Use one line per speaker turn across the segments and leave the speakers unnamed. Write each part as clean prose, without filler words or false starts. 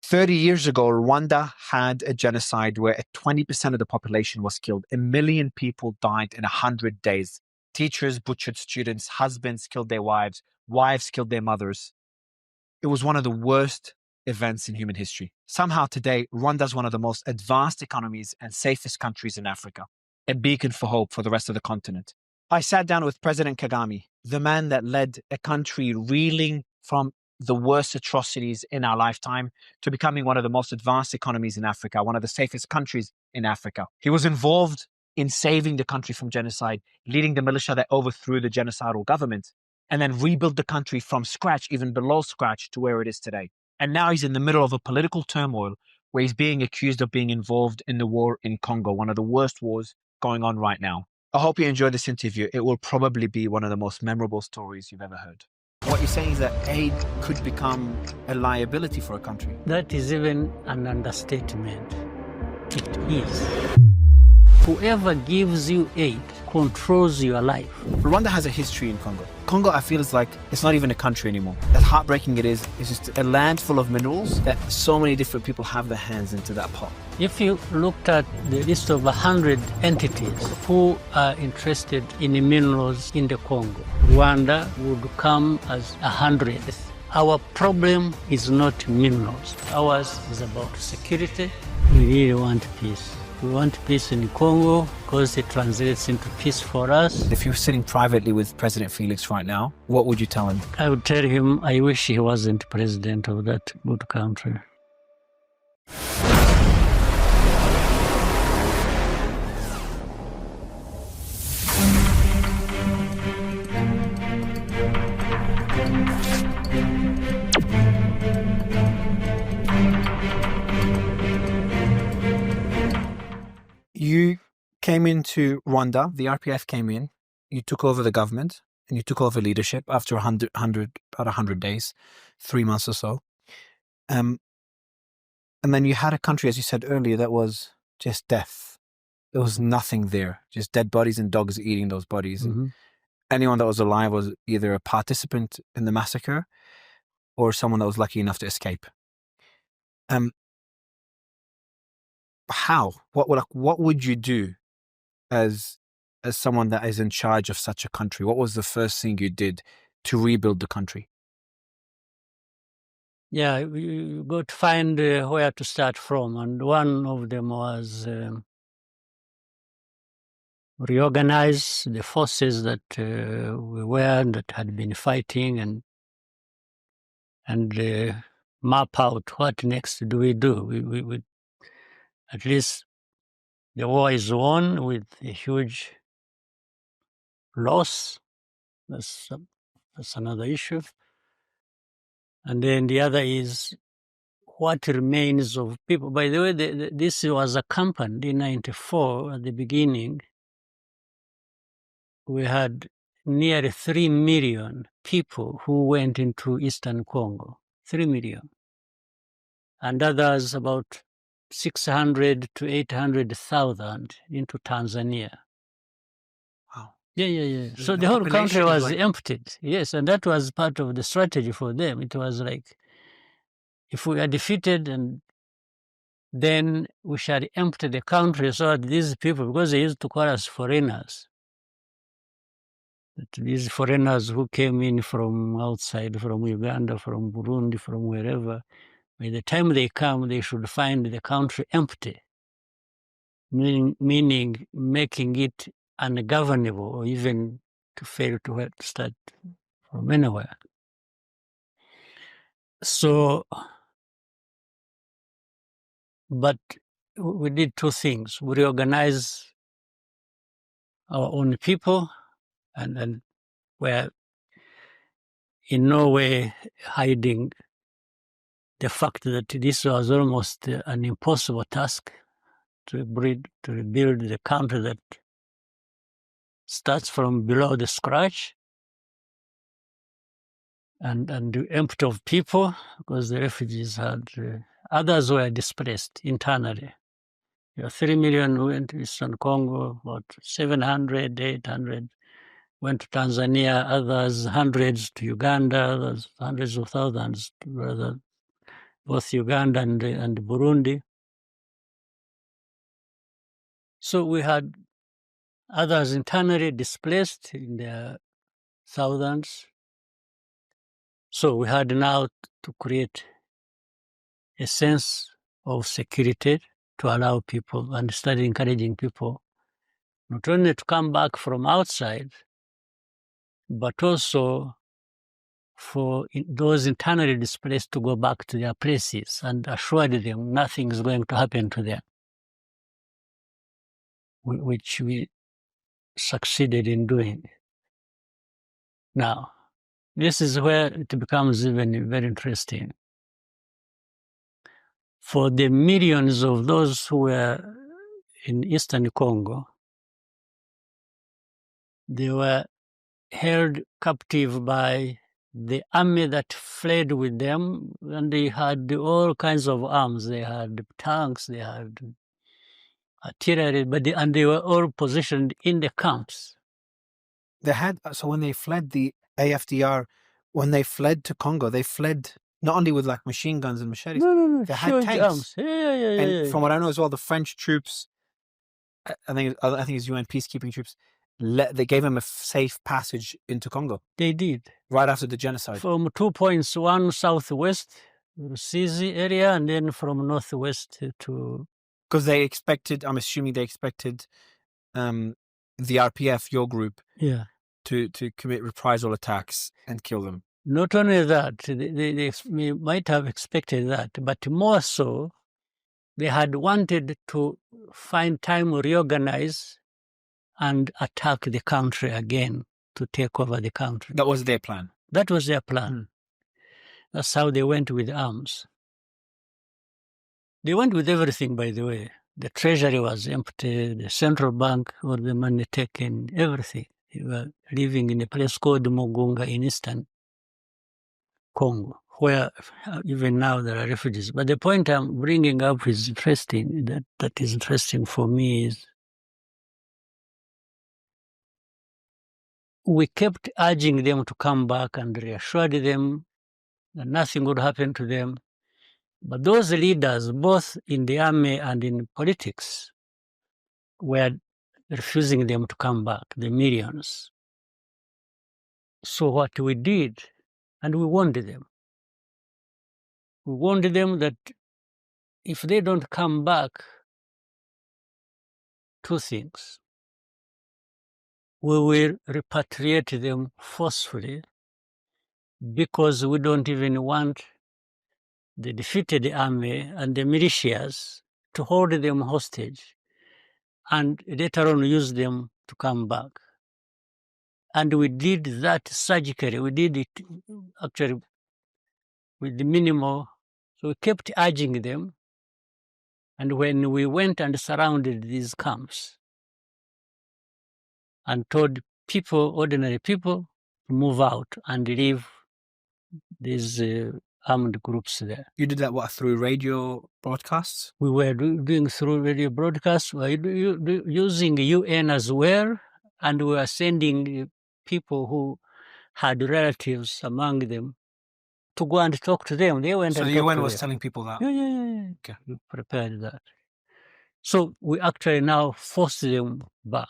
30 years ago, Rwanda had a genocide where 20% of the population was killed. 1 million people died in 100 days. Teachers butchered students, husbands killed their wives, wives killed their mothers. It was one of the worst events in human history. Somehow today, Rwanda is one of the most advanced economies and safest countries in Africa, a beacon for hope for the rest of the continent. I sat down with President Kagame, the man that led a country reeling from the worst atrocities in our lifetime to becoming one of the most advanced economies in Africa, one of the safest countries in Africa. He was involved in saving the country from genocide, leading the militia that overthrew the genocidal government, and then rebuilt the country from scratch, even below scratch, to where it is today. And now he's in the middle of a political turmoil where he's being accused of being involved in the war in Congo, one of the worst wars going on right now. I hope you enjoyed this interview. It will probably be one of the most memorable stories you've ever heard. What you're saying is that aid could become a liability for a country.
That is even an understatement. It is. Whoever gives you aid controls your life.
Rwanda has a history in Congo. Congo, I feel, is like, it's not even a country anymore. As heartbreaking it is, it's just a land full of minerals that so many different people have their hands into that pot.
If you looked at the list of 100 entities who are interested in the minerals in the Congo, Rwanda would come as 100th. Our problem is not minerals. Ours is about security. We really want peace. We want peace in Congo because it translates into peace for us.
If you're sitting privately with President Felix right now, what would you tell him?
I would tell him I wish he wasn't president of that good country.
You came into Rwanda, the RPF came in, you took over the government, and you took over leadership after about 100 days, 3 months or so. And then you had a country, as you said earlier, that was just death. There was nothing there, just dead bodies and dogs eating those bodies.
Mm-hmm.
And anyone that was alive was either a participant in the massacre or someone that was lucky enough to escape. How? What would you do as someone that is in charge of such a country? What was the first thing you did to rebuild the country?
Yeah, you got to find where to start from, and one of them was reorganize the forces that that had been fighting, and map out what next do we do. We at least the war is won with a huge loss. That's another issue. And then the other is what remains of people. By the way, this was accompanied in 94 at the beginning. We had nearly 3 million people who went into Eastern Congo, 3 million. And others about 600 to 800,000 into Tanzania.
Wow.
Yeah. So the whole country was emptied. Yes, and that was part of the strategy for them. It was like, if we are defeated, and then we shall empty the country so that these people, because they used to call us foreigners, that these foreigners who came in from outside, from Uganda, from Burundi, from wherever, by the time they come, they should find the country empty, meaning making it ungovernable, or even to fail to start from anywhere. So, but we did two things. We reorganized our own people, and we're in no way hiding the fact that this was almost an impossible task to rebuild the country that starts from below the scratch and empty of people, because the refugees had, others were displaced internally. 3 million went to Eastern Congo, about 700, 800 went to Tanzania, others hundreds to Uganda, others hundreds of thousands to both Uganda and Burundi. So we had others internally displaced in their thousands. So we had now to create a sense of security to allow people and start encouraging people not only to come back from outside, but also for those internally displaced to go back to their places and assured them nothing is going to happen to them, which we succeeded in doing. Now, this is where it becomes even very interesting. For the millions of those who were in Eastern Congo, they were held captive by the army that fled with them, and they had all kinds of arms. They had tanks, they had artillery, and they were all positioned in the camps.
They had, so when they fled the AFDR, when they fled to Congo, they fled not only with like machine guns and machetes,
No,
they had
huge
tanks.
arms. Yeah.
And from what I know as well, the French troops, I think it's UN peacekeeping troops, they gave them a safe passage into Congo.
They did.
Right after the genocide.
From 2 points, one southwest, Rusizi area, and then from northwest to...
Because they expected, I'm assuming they expected the RPF, your group, to commit reprisal attacks and kill them.
Not only that, they might have expected that, but more so, they had wanted to find time to reorganize and attack the country again, to take over the country.
That was their plan.
That was their plan. That's how they went with arms. They went with everything, by the way. The treasury was empty, the central bank, all the money taken, everything. They were living in a place called Mugunga in Eastern Congo, where even now there are refugees. But the point I'm bringing up is interesting, that is interesting for me, is we kept urging them to come back and reassured them that nothing would happen to them. But those leaders, both in the army and in politics, were refusing them to come back, the millions. So what we did, and we warned them. We warned them that if they don't come back, two things. We will repatriate them forcefully, because we don't even want the defeated army and the militias to hold them hostage and later on use them to come back. And we did that surgically. We did it actually with the minimal. So we kept urging them. And when we went and surrounded these camps and told people, ordinary people, to move out and leave these armed groups there.
You did that, what, through radio broadcasts?
We were doing through radio broadcasts. We were using UN as well, and we were sending people who had relatives among them to go and talk to them. They went
so
and
the
talked
UN
to
was
them.
telling people that?
Yeah.
Okay.
We prepared that. So we actually now forced them back.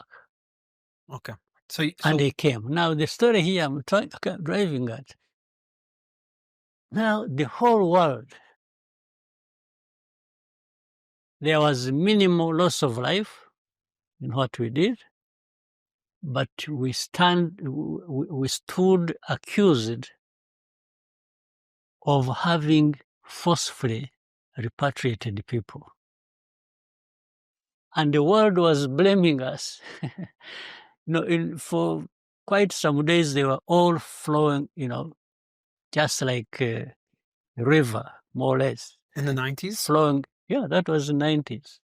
Okay.
And they came. Now the story here I'm driving at. Now the whole world, there was minimal loss of life in what we did, but we stood accused of having forcefully repatriated people. And the world was blaming us. For quite some days, they were all flowing, just like a river, more or less.
In the 90s?
Flowing, yeah, that was the 90s.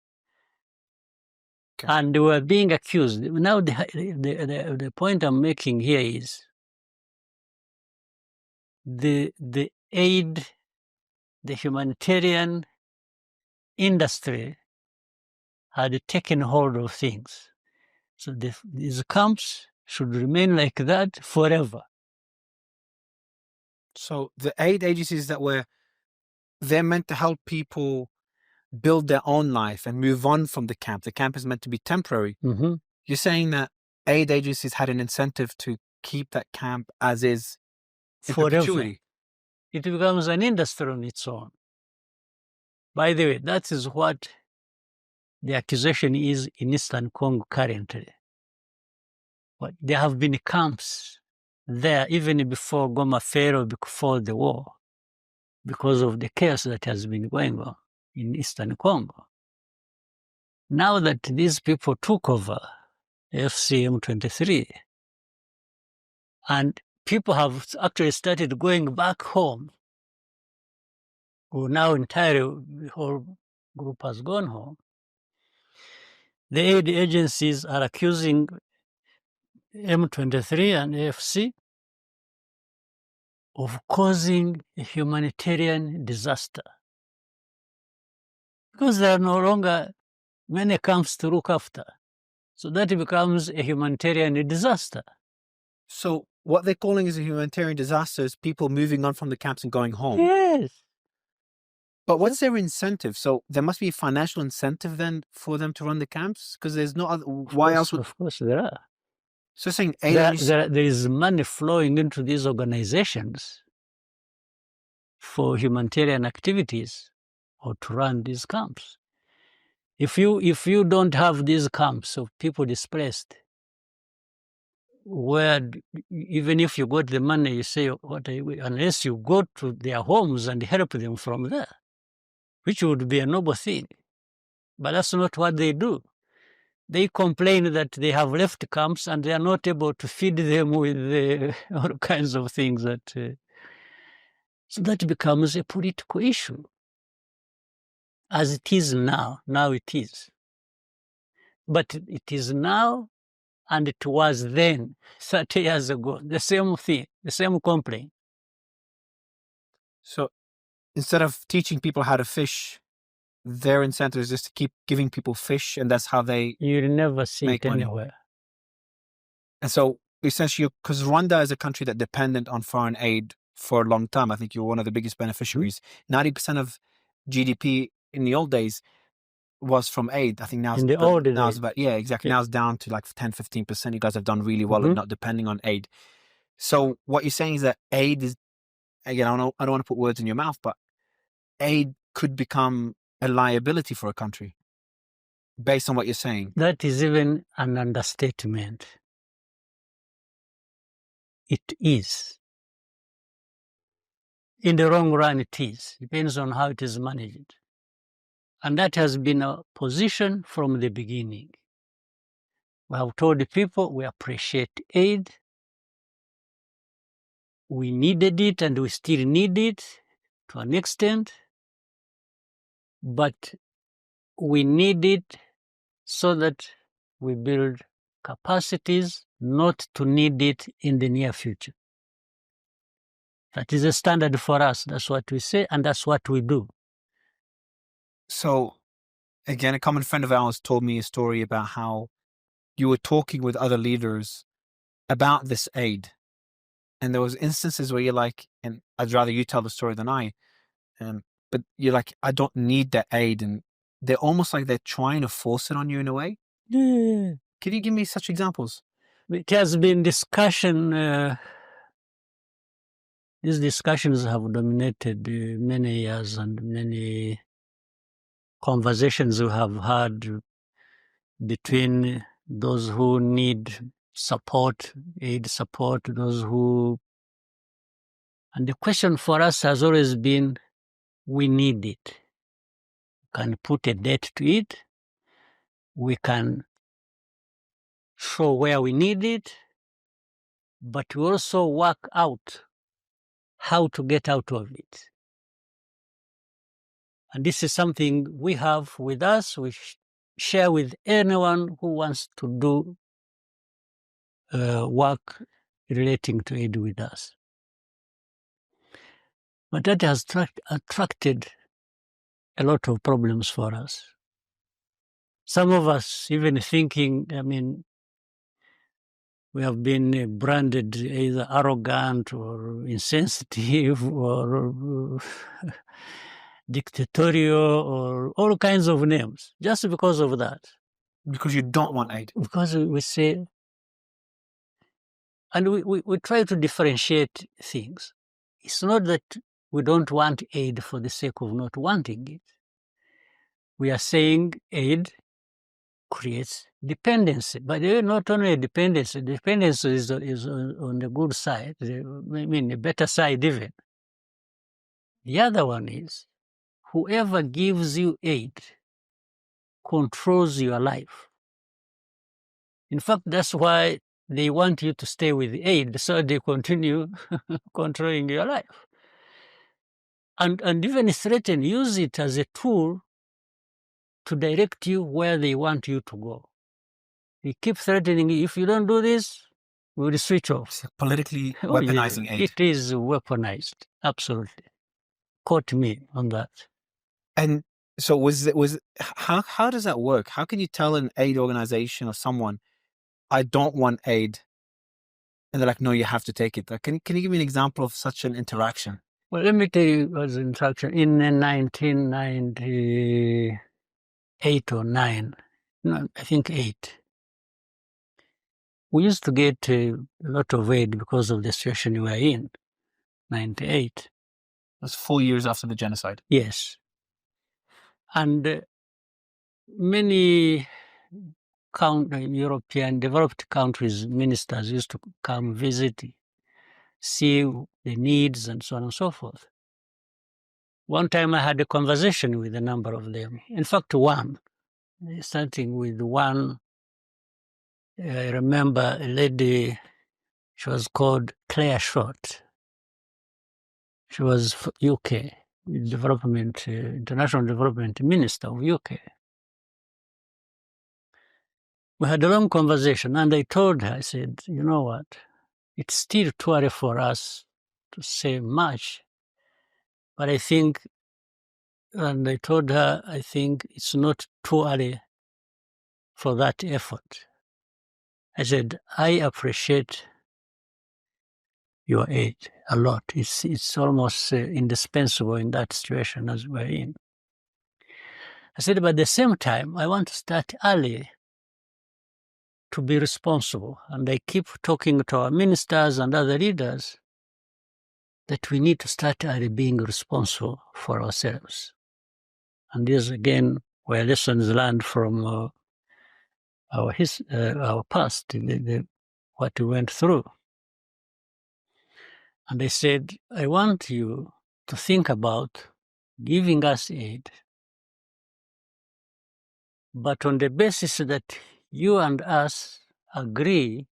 Okay.
And they were being accused. Now, the point I'm making here is the aid, the humanitarian industry had taken hold of things. So these camps should remain like that forever.
So the aid agencies that were they're meant to help people build their own life and move on from the camp. The camp is meant to be temporary.
Mm-hmm.
You're saying that aid agencies had an incentive to keep that camp as is in
Forever.
perpetuity.
It becomes an industry on its own. By the way, that is what the accusation is in Eastern Congo currently. But there have been camps there even before Goma fell or before the war, because of the chaos that has been going on in Eastern Congo. Now that these people took over FCM 23, and people have actually started going back home, who now entirely, the whole group has gone home, the aid agencies are accusing M23 and AFC of causing a humanitarian disaster, because there are no longer many camps to look after. So that becomes a humanitarian disaster.
So what they're calling is a humanitarian disaster is people moving on from the camps and going home.
Yes.
But what's their incentive? So there must be a financial incentive then for them to run the camps? Because there's no other... Why else would...
Of course there are.
So saying aid
There is money flowing into these organizations for humanitarian activities or to run these camps. If you don't have these camps of people displaced, where even if you got the money, you say, unless you go to their homes and help them from there, which would be a noble thing. But that's not what they do. They complain that they have left camps and they are not able to feed them with all kinds of things. So that becomes a political issue. As it is now it is. But it is now and it was then, 30 years ago, the same thing, the same complaint.
So instead of teaching people how to fish, their incentive is just to keep giving people fish, and that's how they...
You'll never see
make
it
money.
anywhere.
And so essentially, because Rwanda is a country that dependent on foreign aid for a long time. I think you're one of the biggest beneficiaries. 90% of GDP in the old days was from aid. I think now
In the old
now
days.
it's about, yeah, exactly.
Yeah.
Now it's down to like 10-15%. You guys have done really well at not depending on aid. So what you're saying is that aid is, again, I don't want to put words in your mouth, but aid could become a liability for a country based on what you're saying.
That is even an understatement. It is. In the long run, it is. Depends on how it is managed. And that has been a position from the beginning. We have told the people we appreciate aid. We needed it and we still need it to an extent. But we need it so that we build capacities, not to need it in the near future. That is a standard for us. That's what we say, and that's what we do.
So, again, a common friend of ours told me a story about how you were talking with other leaders about this aid. And there was instances where you're like, and I'd rather you tell the story than I, but you're like, I don't need that aid. And they're almost like they're trying to force it on you in a way.
Yeah.
Can you give me such examples?
It has been discussion. These discussions have dominated many years, and many conversations we have had between those who need support, aid support, those who... And the question for us has always been, we need it. We can put a date to it. We can show where we need it, but we also work out how to get out of it. And this is something we have with us. We share with anyone who wants to do work relating to aid with us. But that has attracted a lot of problems for us. Some of us even thinking, we have been branded either arrogant or insensitive or dictatorial or all kinds of names, just because of that.
Because you don't want aid.
Because we say, and we try to differentiate things. It's not that we don't want aid for the sake of not wanting it. We are saying aid creates dependency. But not only dependency is on the good side, I mean, the better side even. The other one is whoever gives you aid controls your life. In fact, that's why they want you to stay with aid, so they continue controlling your life. And even threaten, use it as a tool to direct you where they want you to go. They keep threatening you, if you don't do this, we will switch off.
It's politically
Oh, yeah,
weaponizing aid.
it is weaponized, absolutely. Quote me on that.
And so how does that work? How can you tell an aid organization or someone, I don't want aid, and they're like, no, you have to take it? Like, can you give me an example of such an interaction?
Well, let me tell you as an interaction. In 1998 or 9, no, I think 8, we used to get a lot of aid because of the situation we were in, 98.
That's 4 years after the genocide.
Yes. And many European developed countries, ministers used to come visit, see the needs and so on and so forth. One time I had a conversation with a number of them. In fact, one, starting with one, I remember a lady, she was called Claire Short. She was UK, International Development Minister of UK. We had a long conversation, and I told her, I said, you know what, it's still too early for us to say much, but I think, and I told her, I think it's not too early for that effort. I said, I appreciate your aid a lot. It's almost indispensable in that situation as we're in. I said, but at the same time, I want to start early to be responsible. And I keep talking to our ministers and other leaders that we need to start early being responsible for ourselves. And these, again, were lessons learned from our past, what we went through. And I said, I want you to think about giving us aid, but on the basis that you and us agree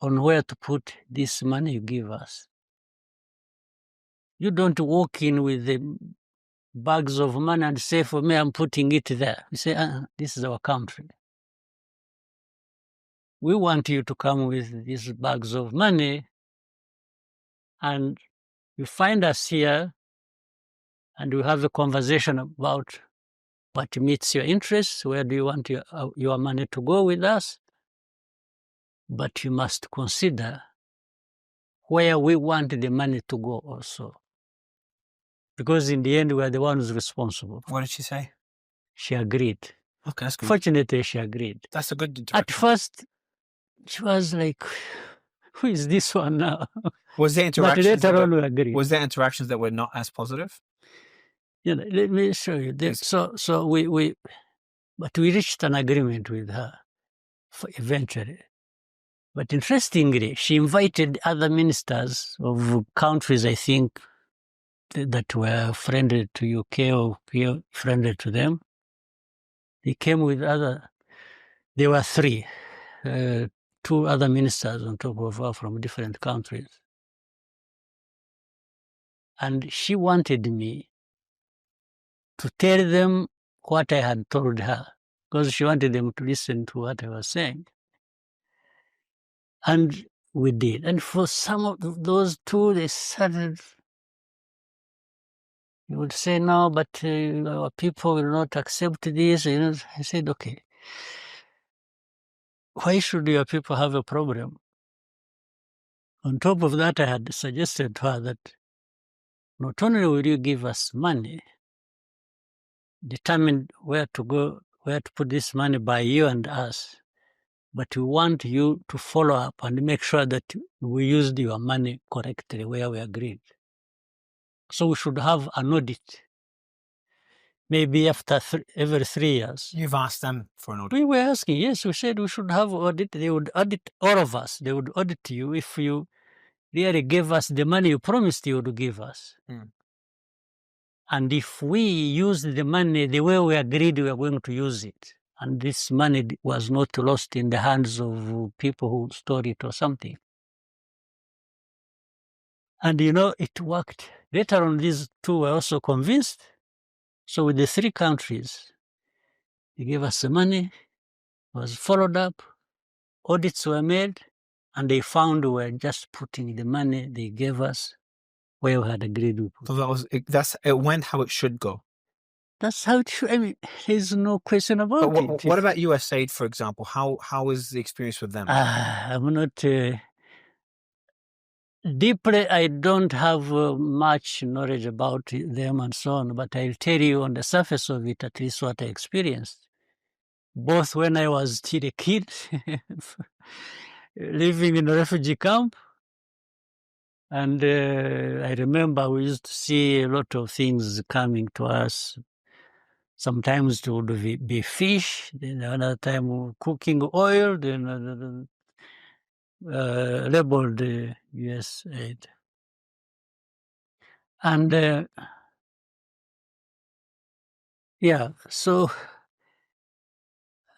on where to put this money you give us. You don't walk in with the bags of money and say, for me, I'm putting it there. You say, this is our country. We want you to come with these bags of money, and you find us here, and we have a conversation about what meets your interests, where do you want your money to go with us, but you must consider where we want the money to go also. Because in the end, we are the ones responsible.
What did she say?
She agreed.
Okay, that's good.
Fortunately, she agreed.
That's a good interaction.
At first, she was like, who is this one now?
Was there interactions?
But later on, we agreed.
Was there interactions that were not as positive?
Yeah, let me show you. So we reached an agreement with her eventually. But interestingly, she invited other ministers of countries, I think, that were friendly to UK or friendly to them. They came with there were 3, 2 other ministers on top of her from different countries. And she wanted me to tell them what I had told her, because she wanted them to listen to what I was saying. And we did. And for some of those 2, they started, you would say, no, but our people will not accept this. You know, I said, okay, why should your people have a problem? On top of that, I had suggested to her that not only will you give us money, determine where to go, where to put this money by you and us, but we want you to follow up and make sure that we used your money correctly where we agreed. So we should have an audit, maybe after every 3 years.
You've asked them for an audit.
We were asking, yes, we said we should have audit. They would audit all of us. They would audit you if you really gave us the money you promised you would give us.
Mm.
And if we use the money the way we agreed we were going to use it, and this money was not lost in the hands of people who stole it or something. And it worked. Later on, these two were also convinced. So with the 3 countries, they gave us the money, was followed up, audits were made, and they found we were just putting the money they gave us where we had agreed with.
So it went how it should go.
That's how it should. I mean, there's no question about it.
What about USAID, for example? How is the experience with them?
I'm not deeply. I don't have much knowledge about them and so on, but I'll tell you on the surface of it, at least what I experienced. Both when I was still a kid, living in a refugee camp, and I remember we used to see a lot of things coming to us. Sometimes it would be fish, then another time cooking oil, then labeled USAID. And yeah, so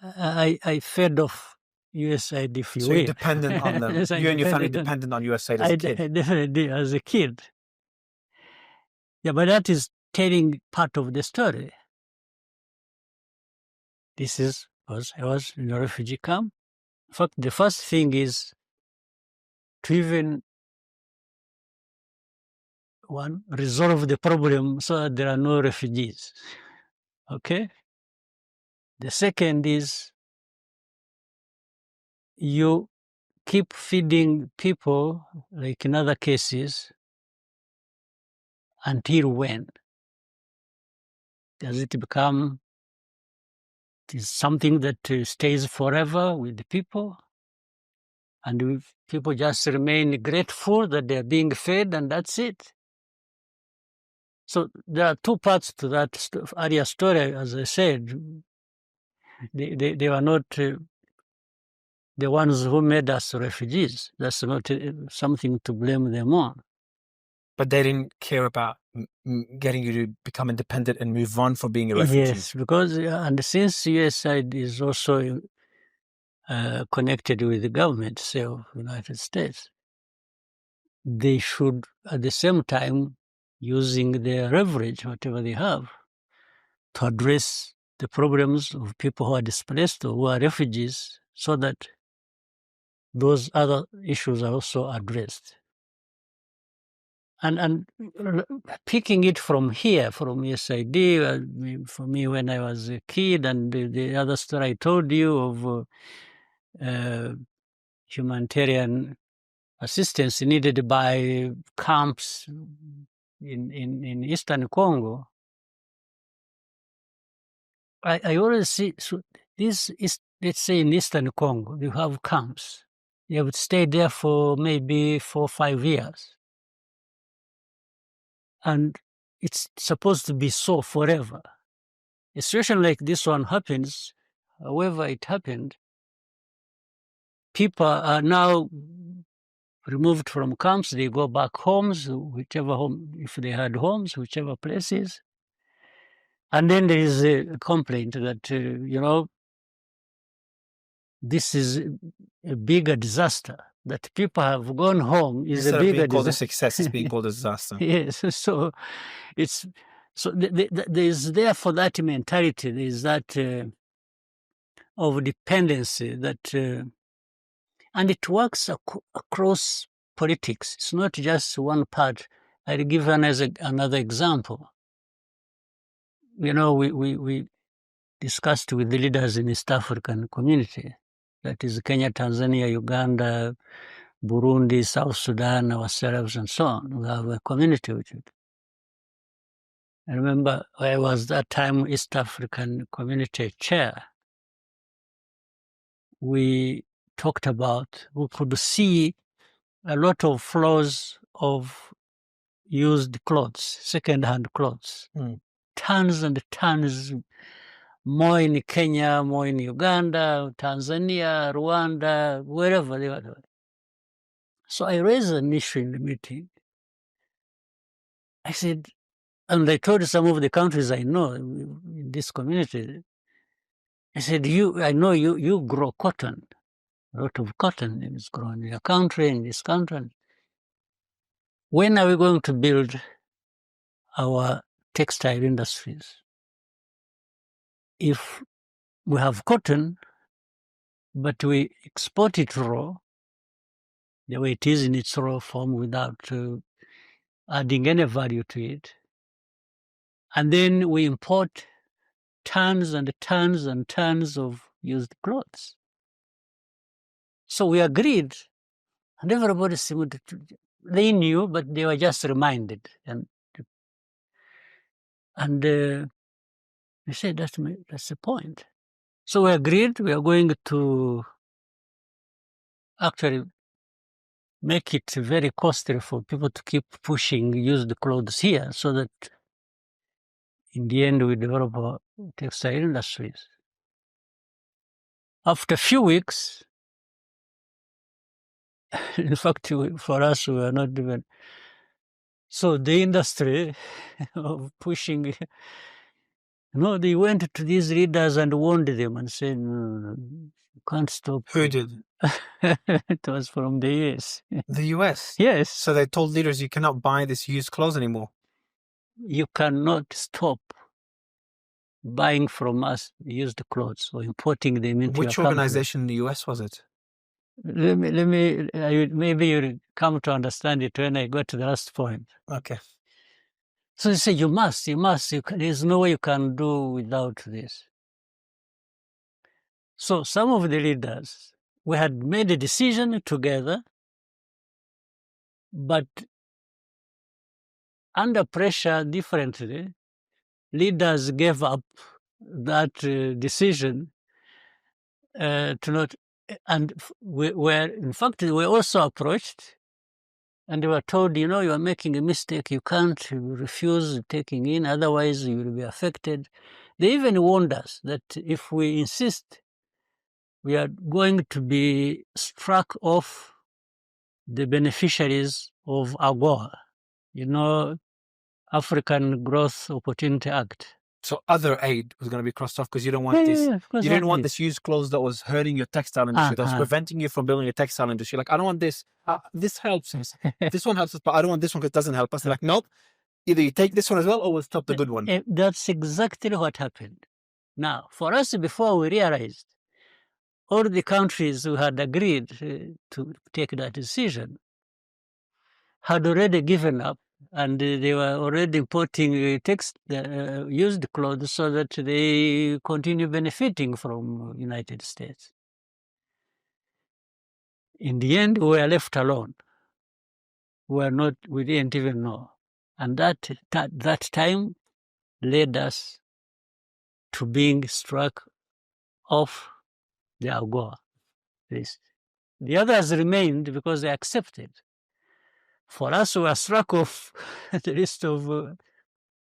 I fed off USAID, if you will.
So you're dependent on them.
Yes,
you and your family dependent on USAID as a kid.
I definitely did as a kid. Yeah, but that is telling part of the story. This is because I was in a refugee camp. In fact, the first thing is to even resolve the problem so that there are no refugees. Okay? The second is you keep feeding people, like in other cases, until when? Does it become something that stays forever with the people? And if people just remain grateful that they're being fed and that's it? So there are 2 parts to that area story, as I said. They were not the ones who made us refugees. That's not something to blame them on.
But they didn't care about getting you to become independent and move on from being a refugee.
Yes, because and since USAID is also connected with the government, say, of the United States, they should at the same time using their leverage, whatever they have, to address the problems of people who are displaced or who are refugees, so that those other issues are also addressed. And picking it from here, from USAID, for me when I was a kid, and the other story I told you of humanitarian assistance needed by camps in Eastern Congo, I always see, so this is, let's say in Eastern Congo, you have camps. You would stay there for maybe 4 or 5 years. And it's supposed to be so forever. A situation like this one happens, however it happened, people are now removed from camps, they go back homes, whichever home, if they had homes, whichever places. And then there is a complaint that, this is a bigger disaster. That people have gone home is
Instead
a bigger
of being called
disaster.
a success, it's being called a disaster.
Yes, so it's there's therefore that mentality, there's that of dependency that, and it works across politics. It's not just one part. I'll give another example. We discussed with the leaders in the East African community, that is Kenya, Tanzania, Uganda, Burundi, South Sudan, ourselves, and so on. We have a community with it. I remember I was that time East African Community Chair. We talked about, we could see a lot of flows of used clothes, second-hand clothes, tons and tons, more in Kenya, more in Uganda, Tanzania, Rwanda, wherever they were. So I raised an issue in the meeting. I said, and I told some of the countries I know in this community, I said, I know you grow cotton, a lot of cotton is grown in your country, in this country. When are we going to build our textile industries? If we have cotton, but we export it raw, the way it is in its raw form without adding any value to it, and then we import tons and tons and tons of used clothes. So we agreed, and everybody seemed to, they knew, but they were just reminded. And they said, that's the point. So we agreed we are going to actually make it very costly for people to keep pushing used clothes here so that in the end we develop our textile industries. After a few weeks, in fact, for us, we were not even. So the industry of pushing, they went to these leaders and warned them and said, no, you can't stop.
Who did?
It was from the US.
The US?
Yes.
So they told leaders, you cannot buy this used clothes anymore.
You cannot stop buying from us used clothes or importing them into
Which
your
organization in the US was it?
Maybe you'll come to understand it when I go to the last point.
Okay.
So they say, you must, there's no way you can do without this. So some of the leaders, we had made a decision together, but under pressure differently, leaders gave up that decision to not, and we were, in fact, we were also approached and they were told, you are making a mistake, you can't refuse taking in, otherwise you will be affected. They even warned us that if we insist, we are going to be struck off the beneficiaries of AGOA, African Growth Opportunity Act.
So other aid was going to be crossed off because you don't want this. You didn't want this used clothes that was hurting your textile industry, that was preventing you from building a textile industry. Like, I don't want this. This helps us. This one helps us, but I don't want this one because it doesn't help us. They're like, nope. Either you take this one as well or we'll stop the good one.
That's exactly what happened. Now, for us, before we realized, all the countries who had agreed to take that decision had already given up, and they were already importing used clothes so that they continue benefiting from United States. In the end, we were left alone. We didn't even know. And that time led us to being struck off the AGOA list. The others remained because they accepted. For us, we were struck off the list of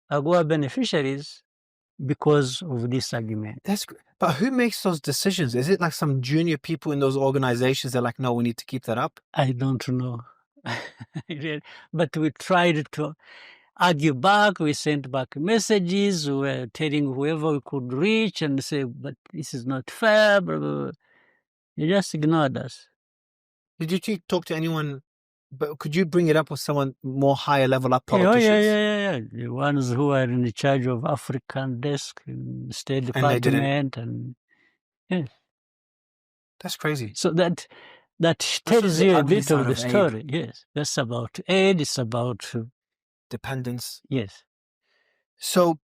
AGOA beneficiaries because of this argument.
But who makes those decisions? Is it like some junior people in those organizations that are like, no, we need to keep that up?
I don't know. But we tried to argue back. We sent back messages. We were telling whoever we could reach and say, but this is not fair. Blah, blah, blah. They just ignored us.
Did you talk to anyone? But could you bring it up with someone more higher level up, politicians?
Yeah. The ones who are in charge of African desk, in State Department, and yes.
That's crazy.
So that tells you a bit of the story. Yes, that's about aid. It's about
dependence.
Yes.
So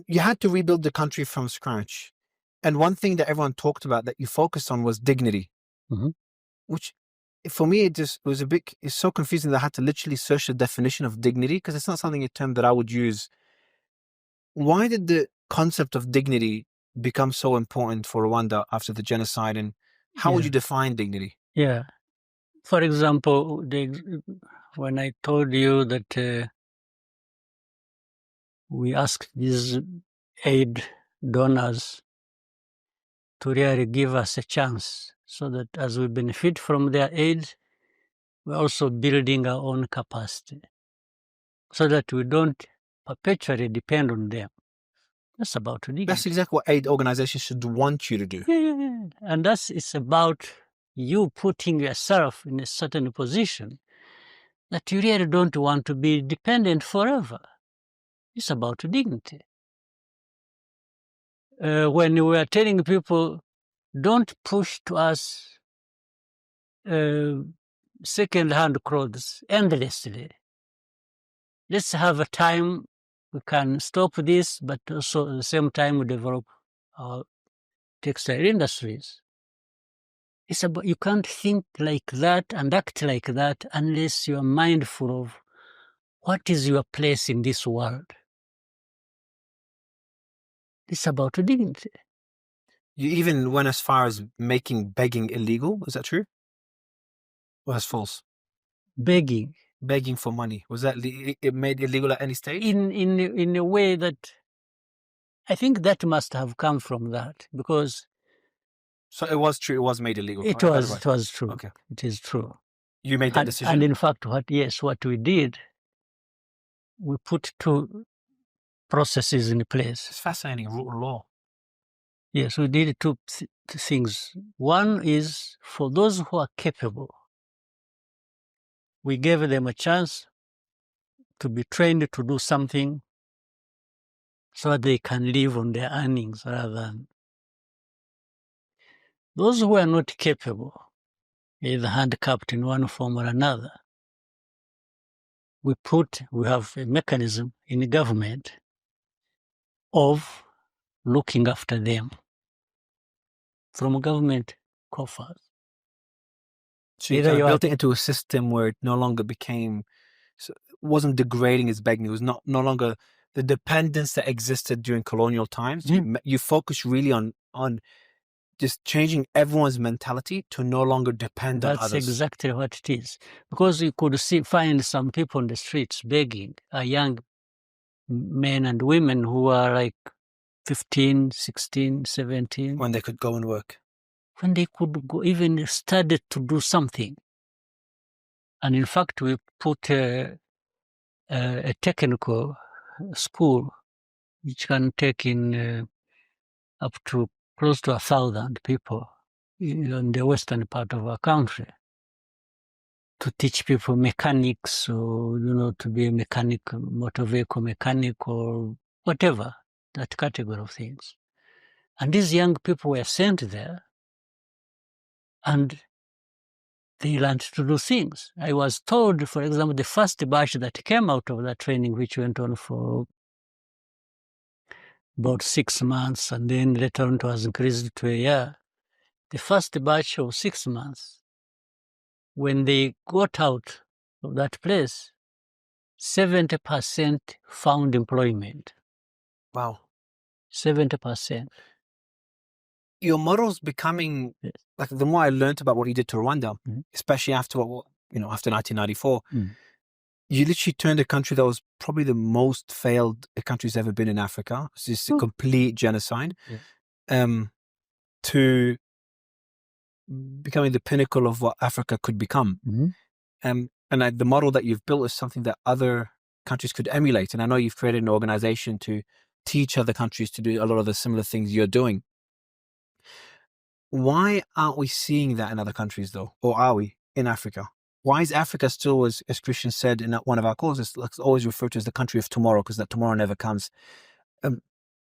you had to rebuild the country from scratch, and one thing that everyone talked about that you focused on was dignity, which for me it's so confusing that I had to literally search the definition of dignity because it's not something a term that I would use Why did the concept of dignity become so important for Rwanda after the genocide, and how would you define dignity?
Yeah. For example, when I told you that we asked these aid donors to really give us a chance so that as we benefit from their aid, we're also building our own capacity so that we don't perpetually depend on them. That's about dignity.
That's exactly what aid organizations should want you to do.
Yeah. And it's about you putting yourself in a certain position that you really don't want to be dependent forever. It's about dignity. When we are telling people, don't push to us second-hand clothes endlessly. Let's have a time we can stop this, but also at the same time we develop our textile industries. It's about, you can't think like that and act like that unless you are mindful of what is your place in this world. It's about dignity.
You even went as far as making begging illegal. Is that true? Or that's false?
Begging.
Begging for money. Was that it made illegal at any stage?
In a way that I think that must have come from that, because
So it was true. It was made illegal.
it was true.
Okay.
It is true.
You made that decision.
And in fact, what we did, we put two processes in place.
It's fascinating. Rule of law.
Yes, we did two things. One is for those who are capable, we gave them a chance to be trained to do something so that they can live on their earnings rather than those who are not capable, either handicapped in one form or another. We have a mechanism in the government of looking after them from government coffers.
So you kind of built it into a system where it no longer wasn't degrading as begging. It was no longer the dependence that existed during colonial times. You focus really on just changing everyone's mentality to no longer depend on others.
That's exactly what it is. Because you could find some people on the streets begging, young men and women who are like 15, 16, 17.
When they could go and work.
When they could go, even started to do something. And in fact, we put a technical school which can take in up to close to 1,000 people in the western part of our country to teach people mechanics, or to be a mechanic, motor vehicle mechanic, or whatever, that category of things. And these young people were sent there, and they learned to do things. I was told, for example, the first batch that came out of that training, which went on for about 6 months, and then later on it was increased to a year. The first batch of 6 months, when they got out of that place, 70% found employment.
Wow.
70%.
Your model's becoming, like, the more I learned about what you did to Rwanda, especially after after 1994, you literally turned a country that was probably the most failed a country's ever been in Africa. It's just a complete genocide, to becoming the pinnacle of what Africa could become. And the model that you've built is something that other countries could emulate. And I know you've created an organization to teach other countries to do a lot of the similar things you're doing. Why aren't we seeing that in other countries, though? Or are we in Africa? Why is Africa still, as Christian said in one of our calls, it's always referred to as the country of tomorrow, because that tomorrow never comes?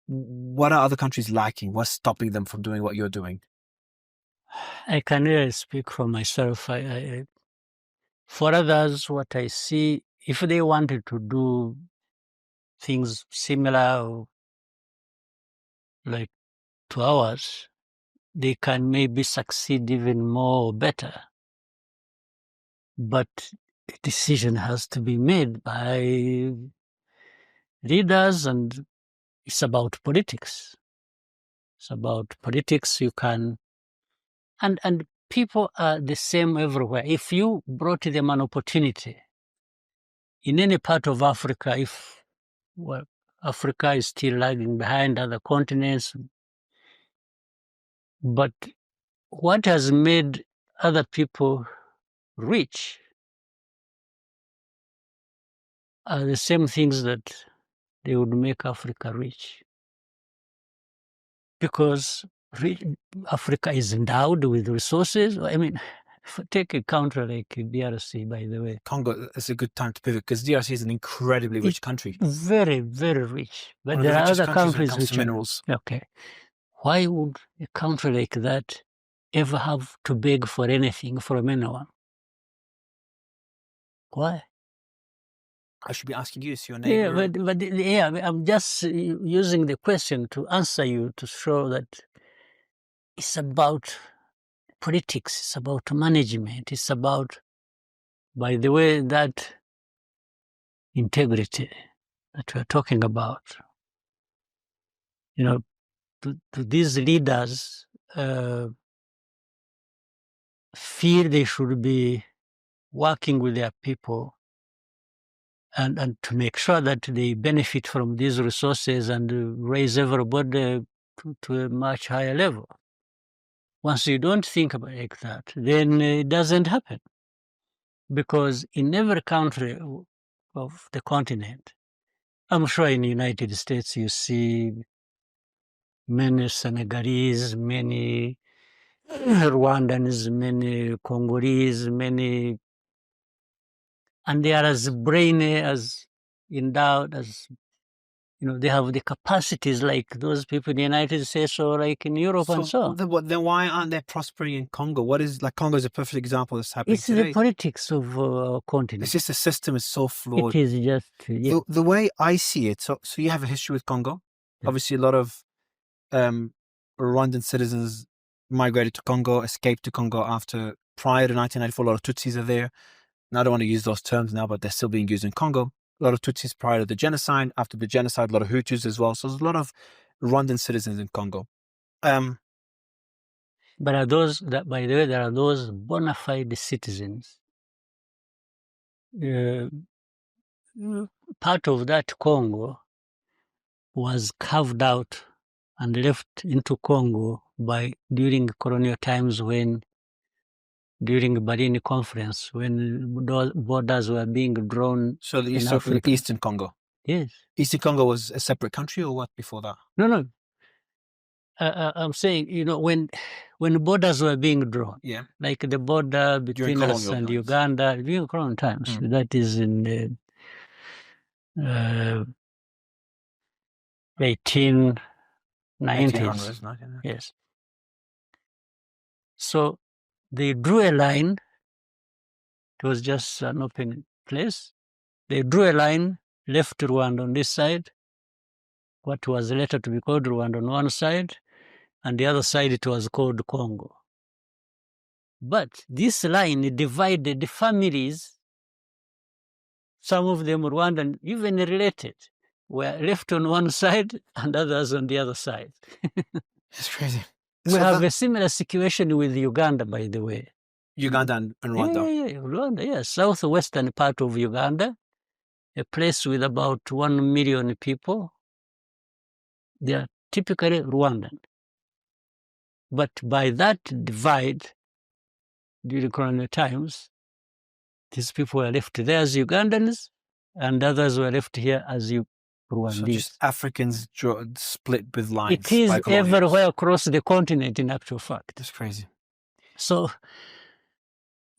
What are other countries lacking? What's stopping them from doing what you're doing?
I can really speak for myself. For others, what I see, if they wanted to do things similar or like to ours, they can maybe succeed even more or better. But a decision has to be made by leaders and It's about politics. It's about politics. You can, and people are the same everywhere. If you brought them an opportunity in any part of Africa, if well, Africa is still lagging behind other continents, but what has made other people rich are the same things that they would make Africa rich. Because Africa is endowed with resources. I mean, take a country like DRC, by the way.
Congo is a good time to pivot because DRC is an incredibly rich country.
Very, very rich. But
One of
there
the
are
richest
other
countries when it
countries
comes
which
to minerals.
Okay. Why would a country like that ever have to beg for anything from anyone? Why?
I should be asking you, so your neighbor.
Yeah, I'm just using the question to answer you to show that it's about politics, it's about management, it's about, by the way, that integrity that we're talking about. You know, to these leaders feel they should be working with their people and to make sure that they benefit from these resources and raise everybody to a much higher level. Once you don't think about it like that, then it doesn't happen. Because in every country of the continent, I'm sure in the United States you see many Senegalese, many Rwandans, many Congolese, many, and they are as brainy, as endowed, as, they have the capacities like those people in the United States or like in Europe and so on.
Then why aren't they prospering in Congo? What is, like, Congo is a perfect example of this happening
It's
today.
the politics of our continent.
It's just the system is so flawed.
It is just, yeah.
The way I see it, so you have a history with Congo. Yeah. Obviously, a lot of Rwandan citizens migrated to Congo, escaped to Congo prior to 1994. A lot of Tutsis are there. Now, I don't want to use those terms now, but they're still being used in Congo. A lot of Tutsis prior to the genocide. After the genocide, a lot of Hutus as well. So there's a lot of Rwandan citizens in Congo.
But are those that, by the way, there are those bona fide citizens. Part of that Congo was carved out and left into Congo during colonial times, during the Berlin Conference, when borders were being drawn.
So the Eastern Congo?
Yes.
Eastern Congo was a separate country or what before that?
No. I'm saying, when borders were being drawn,
yeah,
like the border between us and times. Uganda during colonial times, that is in the 1890s. Yes. So they drew a line. It was just an open place. They drew a line, left Rwanda on this side, what was later to be called Rwanda on one side, and the other side it was called Congo. But this line divided the families. Some of them Rwandan, even related, were left on one side and others on the other side.
It's crazy.
We have a similar situation with Uganda, by the way.
Uganda and Rwanda.
Yeah, Rwanda, yes. Southwestern part of Uganda, a place with about 1 million people. They are typically Rwandan. But by that divide, during colonial times, these people were left there as Ugandans, and others were left here as Rwandese.
So just Africans split with lines.
It is everywhere across the continent, in actual fact.
That's crazy.
So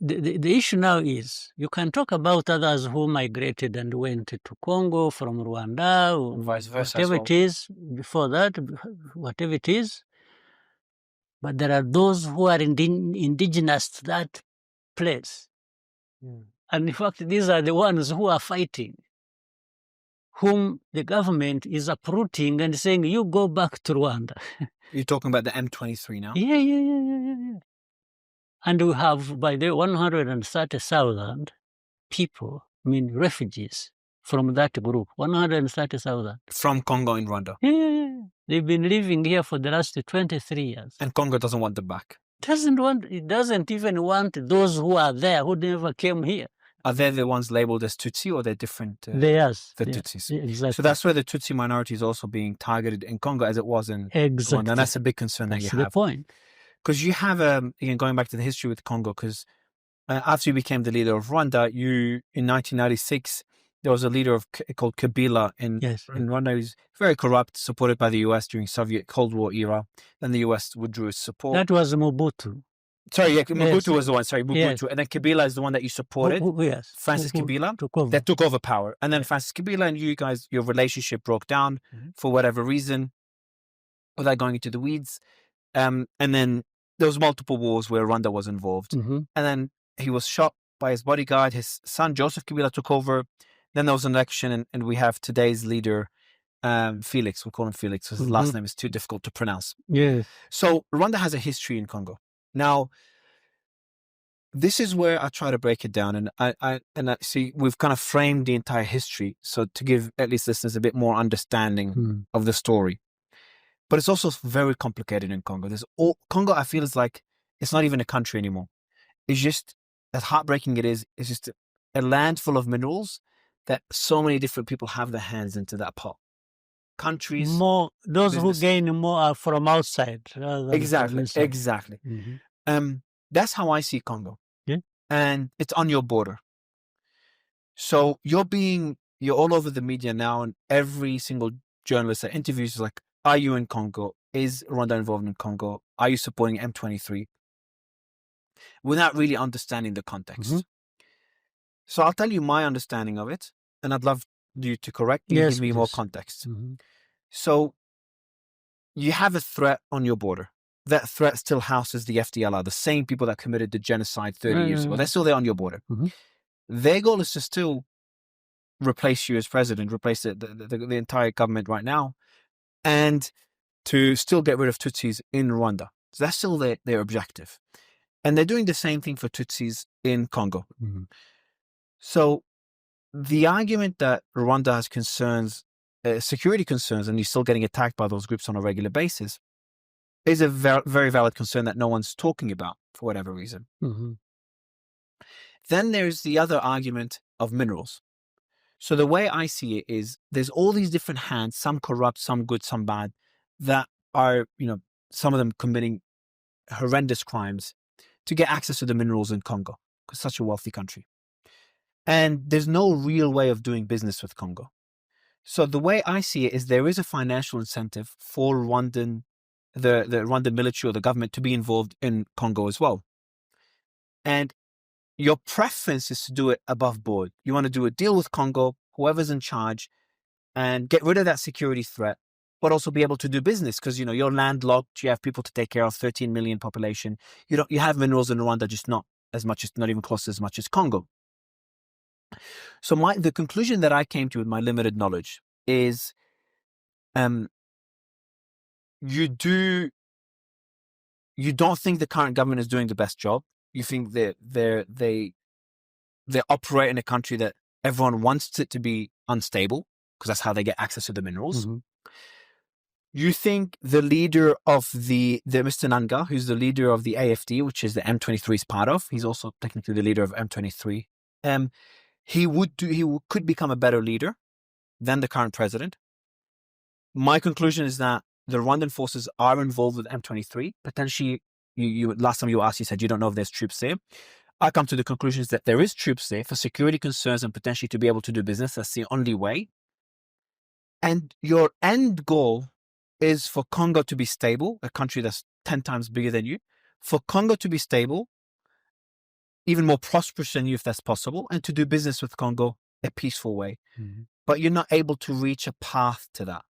the issue now is, you can talk about others who migrated and went to Congo from Rwanda, or
vice versa,
whatever it is, before that, whatever it is. But there are those who are indigenous to that place. And in fact, these are the ones who are fighting, whom the government is uprooting and saying, you go back to Rwanda.
You're talking about the M23 now?
Yeah. And we have, by the 130,000 people, refugees, from that group, 130,000.
From Congo in Rwanda.
Yeah, they've been living here for the last 23 years.
And Congo doesn't want them back.
It doesn't even want those who are there who never came here.
Are they the ones labeled as Tutsi, or they're different?
They are.
The Tutsis.
Yeah, exactly.
So that's where the Tutsi minority is also being targeted in Congo, as it was in Rwanda. And that's a big concern that you have.
That's the point.
Because you have, again, going back to the history with Congo, because after you became the leader of Rwanda, in 1996, there was a leader called Kabila in Rwanda. He was very corrupt, supported by the US during Soviet Cold War era. Then the US withdrew its support.
That was Mobutu.
Sorry, yeah, Mobutu was the one. Sorry, Mobutu. Yes. And then Kabila is the one that you supported.
Yes.
Francis Kabila. That took over power. And then Francis Kabila and you guys, your relationship broke down for whatever reason, without going into the weeds. And then there was multiple wars where Rwanda was involved. And then he was shot by his bodyguard. His son, Joseph Kabila, took over. Then there was an election, and we have today's leader, Felix. We'll call him Felix because his last name is too difficult to pronounce.
Yes.
So Rwanda has a history in Congo. Now, this is where I try to break it down, and I see we've kind of framed the entire history, so to give at least listeners a bit more understanding of the story. But it's also very complicated in Congo. Congo, I feel, is like it's not even a country anymore. It's just, as heartbreaking it is, it's just a land full of minerals that so many different people have their hands into that pot. Countries,
those who gain more are from outside.
Exactly. That's how I see Congo.
Yeah.
And it's on your border. So you're all over the media now, and every single journalist that interviews is like, are you in Congo? Is Rwanda involved in Congo? Are you supporting M23? Without really understanding the context. So I'll tell you my understanding of it, and I'd love you to correct me and give me more context. So you have a threat on your border. That threat still houses the FDLR, the same people that committed the genocide 30 years ago. They're still there on your border. Their goal is to still replace you as president, replace the entire government right now, and to still get rid of Tutsis in Rwanda. So that's still their objective. And they're doing the same thing for Tutsis in Congo. So the argument that Rwanda has concerns, security concerns, and you're still getting attacked by those groups on a regular basis, is a very valid concern that no one's talking about for whatever reason. Then there's the other argument of minerals. So the way I see it is there's all these different hands, some corrupt, some good, some bad, that are, some of them committing horrendous crimes to get access to the minerals in Congo, because it's such a wealthy country. And there's no real way of doing business with Congo. So the way I see it is there is a financial incentive for the Rwandan military or the government to be involved in Congo as well. And your preference is to do it above board. You want to do a deal with Congo, whoever's in charge, and get rid of that security threat, but also be able to do business because, you're landlocked, you have people to take care of, 13 million population. You have minerals in Rwanda, just not even close as much as Congo. So the conclusion that I came to with my limited knowledge is, you don't think the current government is doing the best job. You think that they operate in a country that everyone wants it to be unstable because that's how they get access to the minerals. You think the leader of the Mr. Nanga, who's the leader of the AFD, which is the M23 is part of, he's also technically the leader of M23. He could become a better leader than the current president. My conclusion is that the Rwandan forces are involved with M23. Potentially, you last time you asked, you said you don't know if there's troops there. I come to the conclusion that there is troops there for security concerns and potentially to be able to do business. That's the only way. And your end goal is for Congo to be stable, a country that's 10 times bigger than you, for Congo to be stable, even more prosperous than you if that's possible, and to do business with Congo a peaceful way. But you're not able to reach a path to that.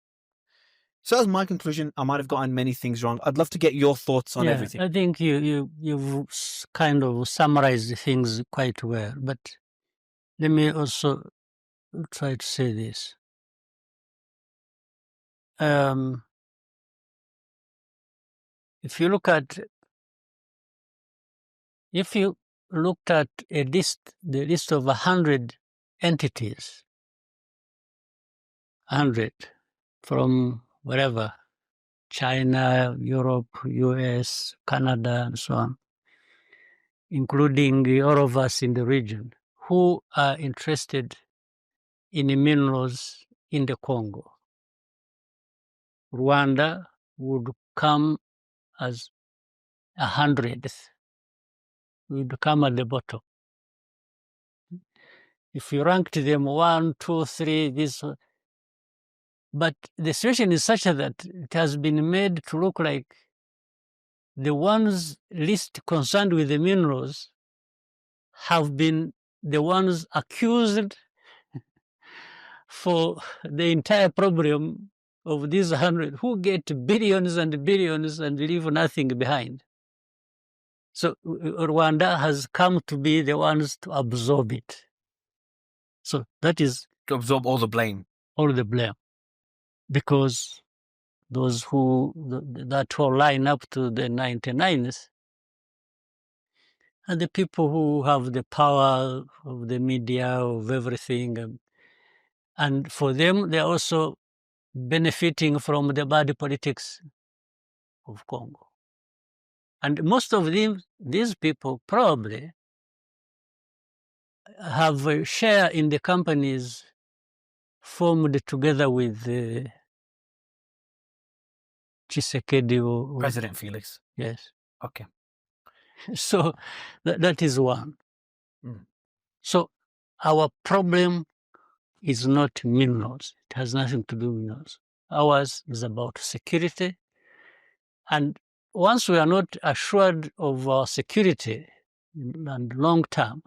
So that's my conclusion. I might have gotten many things wrong. I'd love to get your thoughts on everything.
I think you've kind of summarized things quite well. But let me also try to say this. If you looked at the list of 100 entities 100 from wherever, China, Europe, US, Canada, and so on, including all of us in the region who are interested in minerals in the Congo. Rwanda would come as 100th. We would come at the bottom. If you ranked them 1, 2, 3, this. But the situation is such that it has been made to look like the ones least concerned with the minerals have been the ones accused for the entire problem of these 100 who get billions and billions and leave nothing behind. So Rwanda has come to be the ones to absorb it. So that is
to absorb all the blame.
All the blame. Because those that whole line up to the 99s are the people who have the power of the media, of everything. And for them, they're also benefiting from the bad politics of Congo. And most of these people probably have a share in the companies formed together with Tshisekedi.
President Felix.
Yes.
Okay.
So that is one.
Mm.
So our problem is not minerals. It has nothing to do with minerals. Ours is about security. And once we are not assured of our security and long term,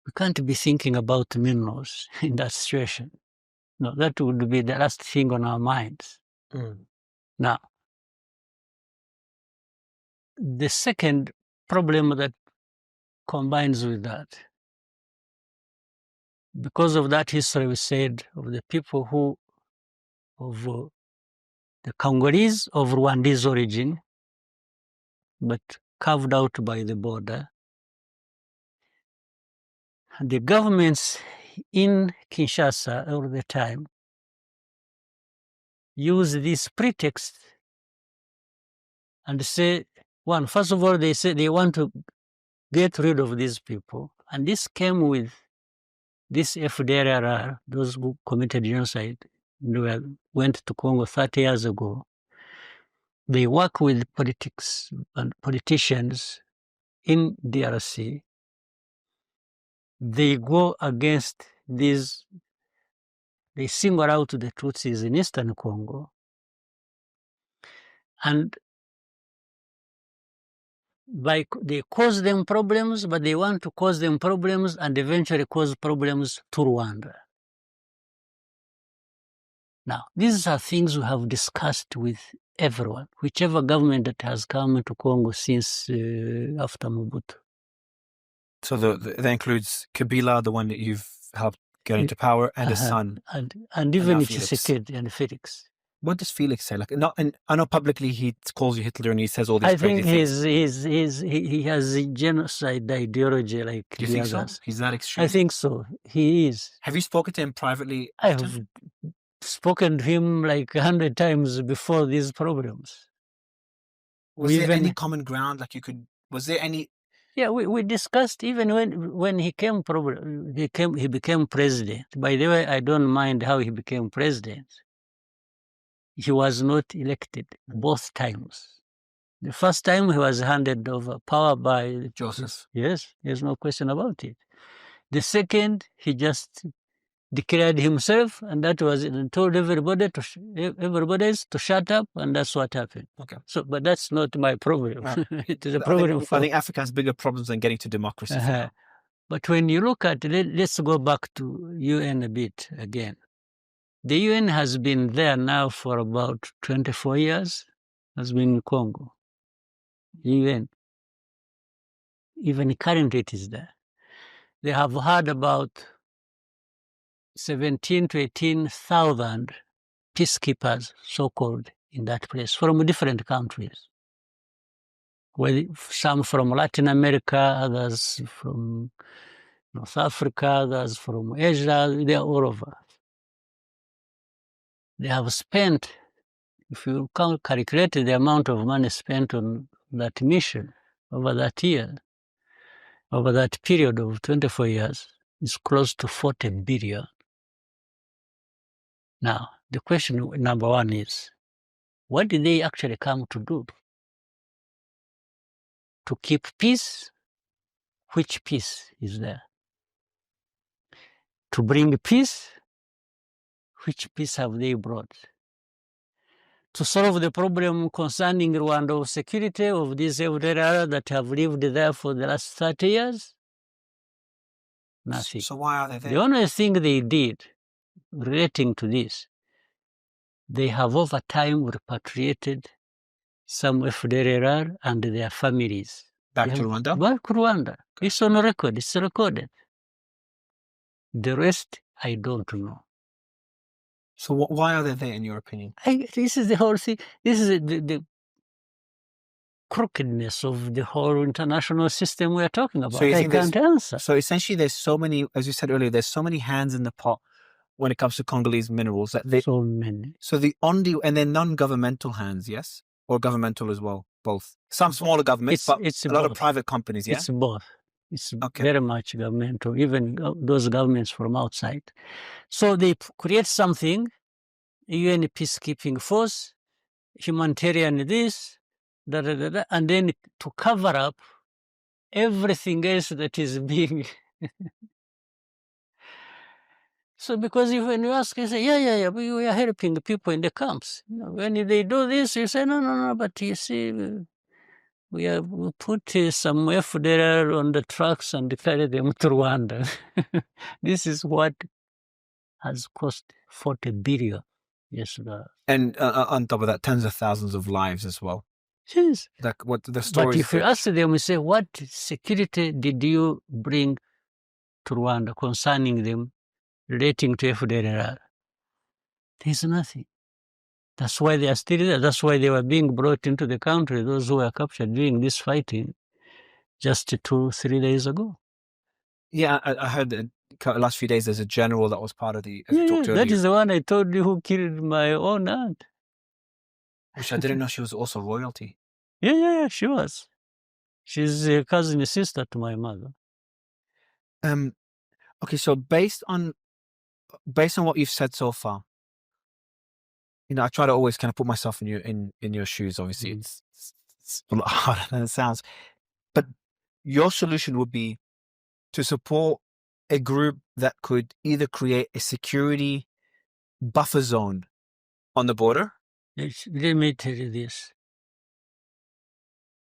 we can't be thinking about minerals in that situation. No, that would be the last thing on our minds.
Mm.
Now, the second problem that combines with that, because of that history we said of the people who, of the Congolese of Rwandese origin, but carved out by the border, the governments in Kinshasa all the time use this pretext and say, one, first of all, they say they want to get rid of these people. And this came with this FDLR, those who committed genocide, went to Congo 30 years ago. They work with politics and politicians in DRC. They go against these, they single out the Tutsis in Eastern Congo. And they cause them problems, but they want to cause them problems and eventually cause problems to Rwanda. Now, these are things we have discussed with everyone, whichever government that has come to Congo since after Mobutu.
So that includes Kabila, the one that you've helped get into power, and his son.
And even Tshisekedi and Felix.
What does Felix say? Like, I know publicly he calls you Hitler and he says all these crazy things.
I think he has a genocide ideology like
Do you think so? He's that extreme?
I think so. He is.
Have you spoken to him privately?
I have spoken to him like 100 times before these problems.
Was there any common ground? Like was there any?
Yeah, we discussed even when he became president. By the way, I don't mind how he became president. He was not elected both times. The first time he was handed over power by
Joseph.
Yes, there's no question about it. The second, he just declared himself, and that was it, and told everybody to shut up, and that's what happened.
Okay.
So, but that's not my problem. It is a problem
I think Africa has bigger problems than getting to democracy.
But when you look at it, let's go back to UN a bit again. The UN has been there now for about 24 years, has been in Congo. UN. Even currently it is there. They have had about 17 to 18,000 peacekeepers, so-called, in that place from different countries. Well, some from Latin America, others from North Africa, others from Asia, they are all over. They have spent, if you calculate the amount of money spent on that mission over that year, over that period of 24 years, is close to 40 billion. Now, the question number one is, what did they actually come to do? To keep peace? Which peace is there? To bring peace? Which peace have they brought? To solve the problem concerning Rwanda of security of these FDLR that have lived there for the last 30 years? Nothing.
So why are they there?
The only thing they did relating to this, they have over time repatriated some FDLR and their families.
Back to Rwanda?
Back to Rwanda. It's on record. It's recorded. The rest, I don't know.
So why are they there, in your opinion?
This is the whole thing. This is the crookedness of the whole international system we are talking about.
So you
I
think
can't answer.
So essentially, there's so many, as you said earlier, there's so many hands in the pot when it comes to Congolese minerals that they.
So many.
So the only, and they're non-governmental hands, yes, or governmental as well, both. Some smaller governments, but
It's
a lot of
both.
private companies. Yeah,
It's both. It's
Okay.
very much governmental, even those governments from outside. So they create something, UN peacekeeping force, humanitarian this, and then to cover up everything else that is being. So because when you ask, you say, yeah, we are helping the people in the camps. You know, when they do this, you say, no, but you see, we put some FDR on the trucks and carry them to Rwanda. This is what has cost 40 billion. Yes,
and on top of that, tens of thousands of lives as well.
yes.
Like what the
But
stories.
if you ask them, you say, what security did you bring to Rwanda concerning them relating to FDR? There's nothing. That's why they are still there. That's why they were being brought into the country, those who were captured during this fighting just 2-3 days ago.
Yeah, I heard that the last few days there's a general that was part of the. As you talked
That
earlier,
is the one I told you who killed my own aunt.
which I didn't know she was also royalty.
Yeah, she was. She's a cousin sister to my mother.
Okay, so based on what you've said so far, you know, I try to always kind of put myself in your shoes. Obviously, it's a lot harder than it sounds. But your solution would be to support a group that could either create a security buffer zone on the border.
Let me tell you this.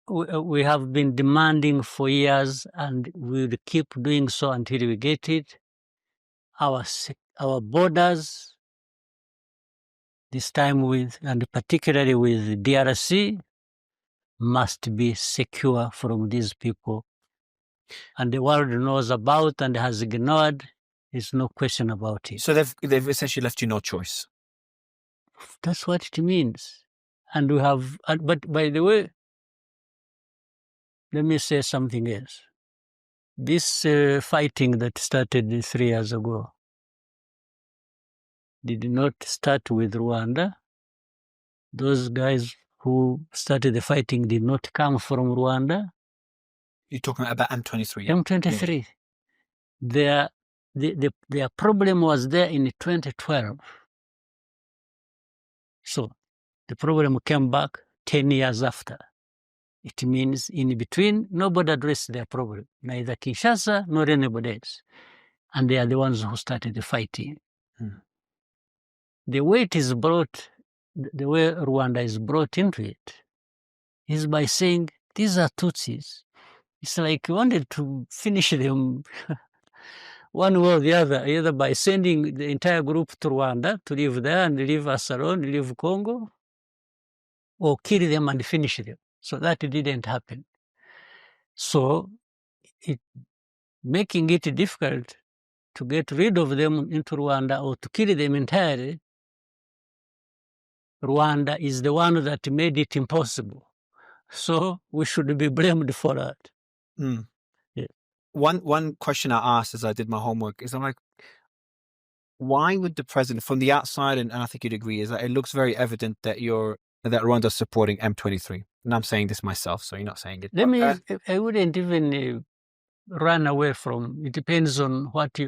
We have been demanding for years, and we'll keep doing so until we get it. Our borders, this time and particularly with DRC, must be secure from these people. And the world knows about and has ignored. There's no question about it.
So they've essentially left you no choice.
That's what it means. And we have, but by the way, let me say something else. This fighting that started 3 years ago did not start with Rwanda. Those guys who started the fighting did not come from Rwanda.
You're talking about M23.
M23. Yeah. Their problem was there in 2012. So the problem came back 10 years after. It means in between, nobody addressed their problem, neither Kinshasa nor anybody else. And they are the ones who started the fighting. The way it is brought, the way Rwanda is brought into it, is by saying, these are Tutsis. It's like you wanted to finish them one way or the other, either by sending the entire group to Rwanda to live there and leave us alone, leave Congo, or kill them and finish them. So that didn't happen. So making it difficult to get rid of them into Rwanda or to kill them entirely, Rwanda is the one that made it impossible. So we should be blamed for that.
Yeah. One question I asked as I did my homework is, I'm like, why would the president, from the outside, and I think you'd agree, is that it looks very evident that that Rwanda's supporting M23, and I'm saying this myself, so you're not saying it.
I wouldn't even run away from. It depends on what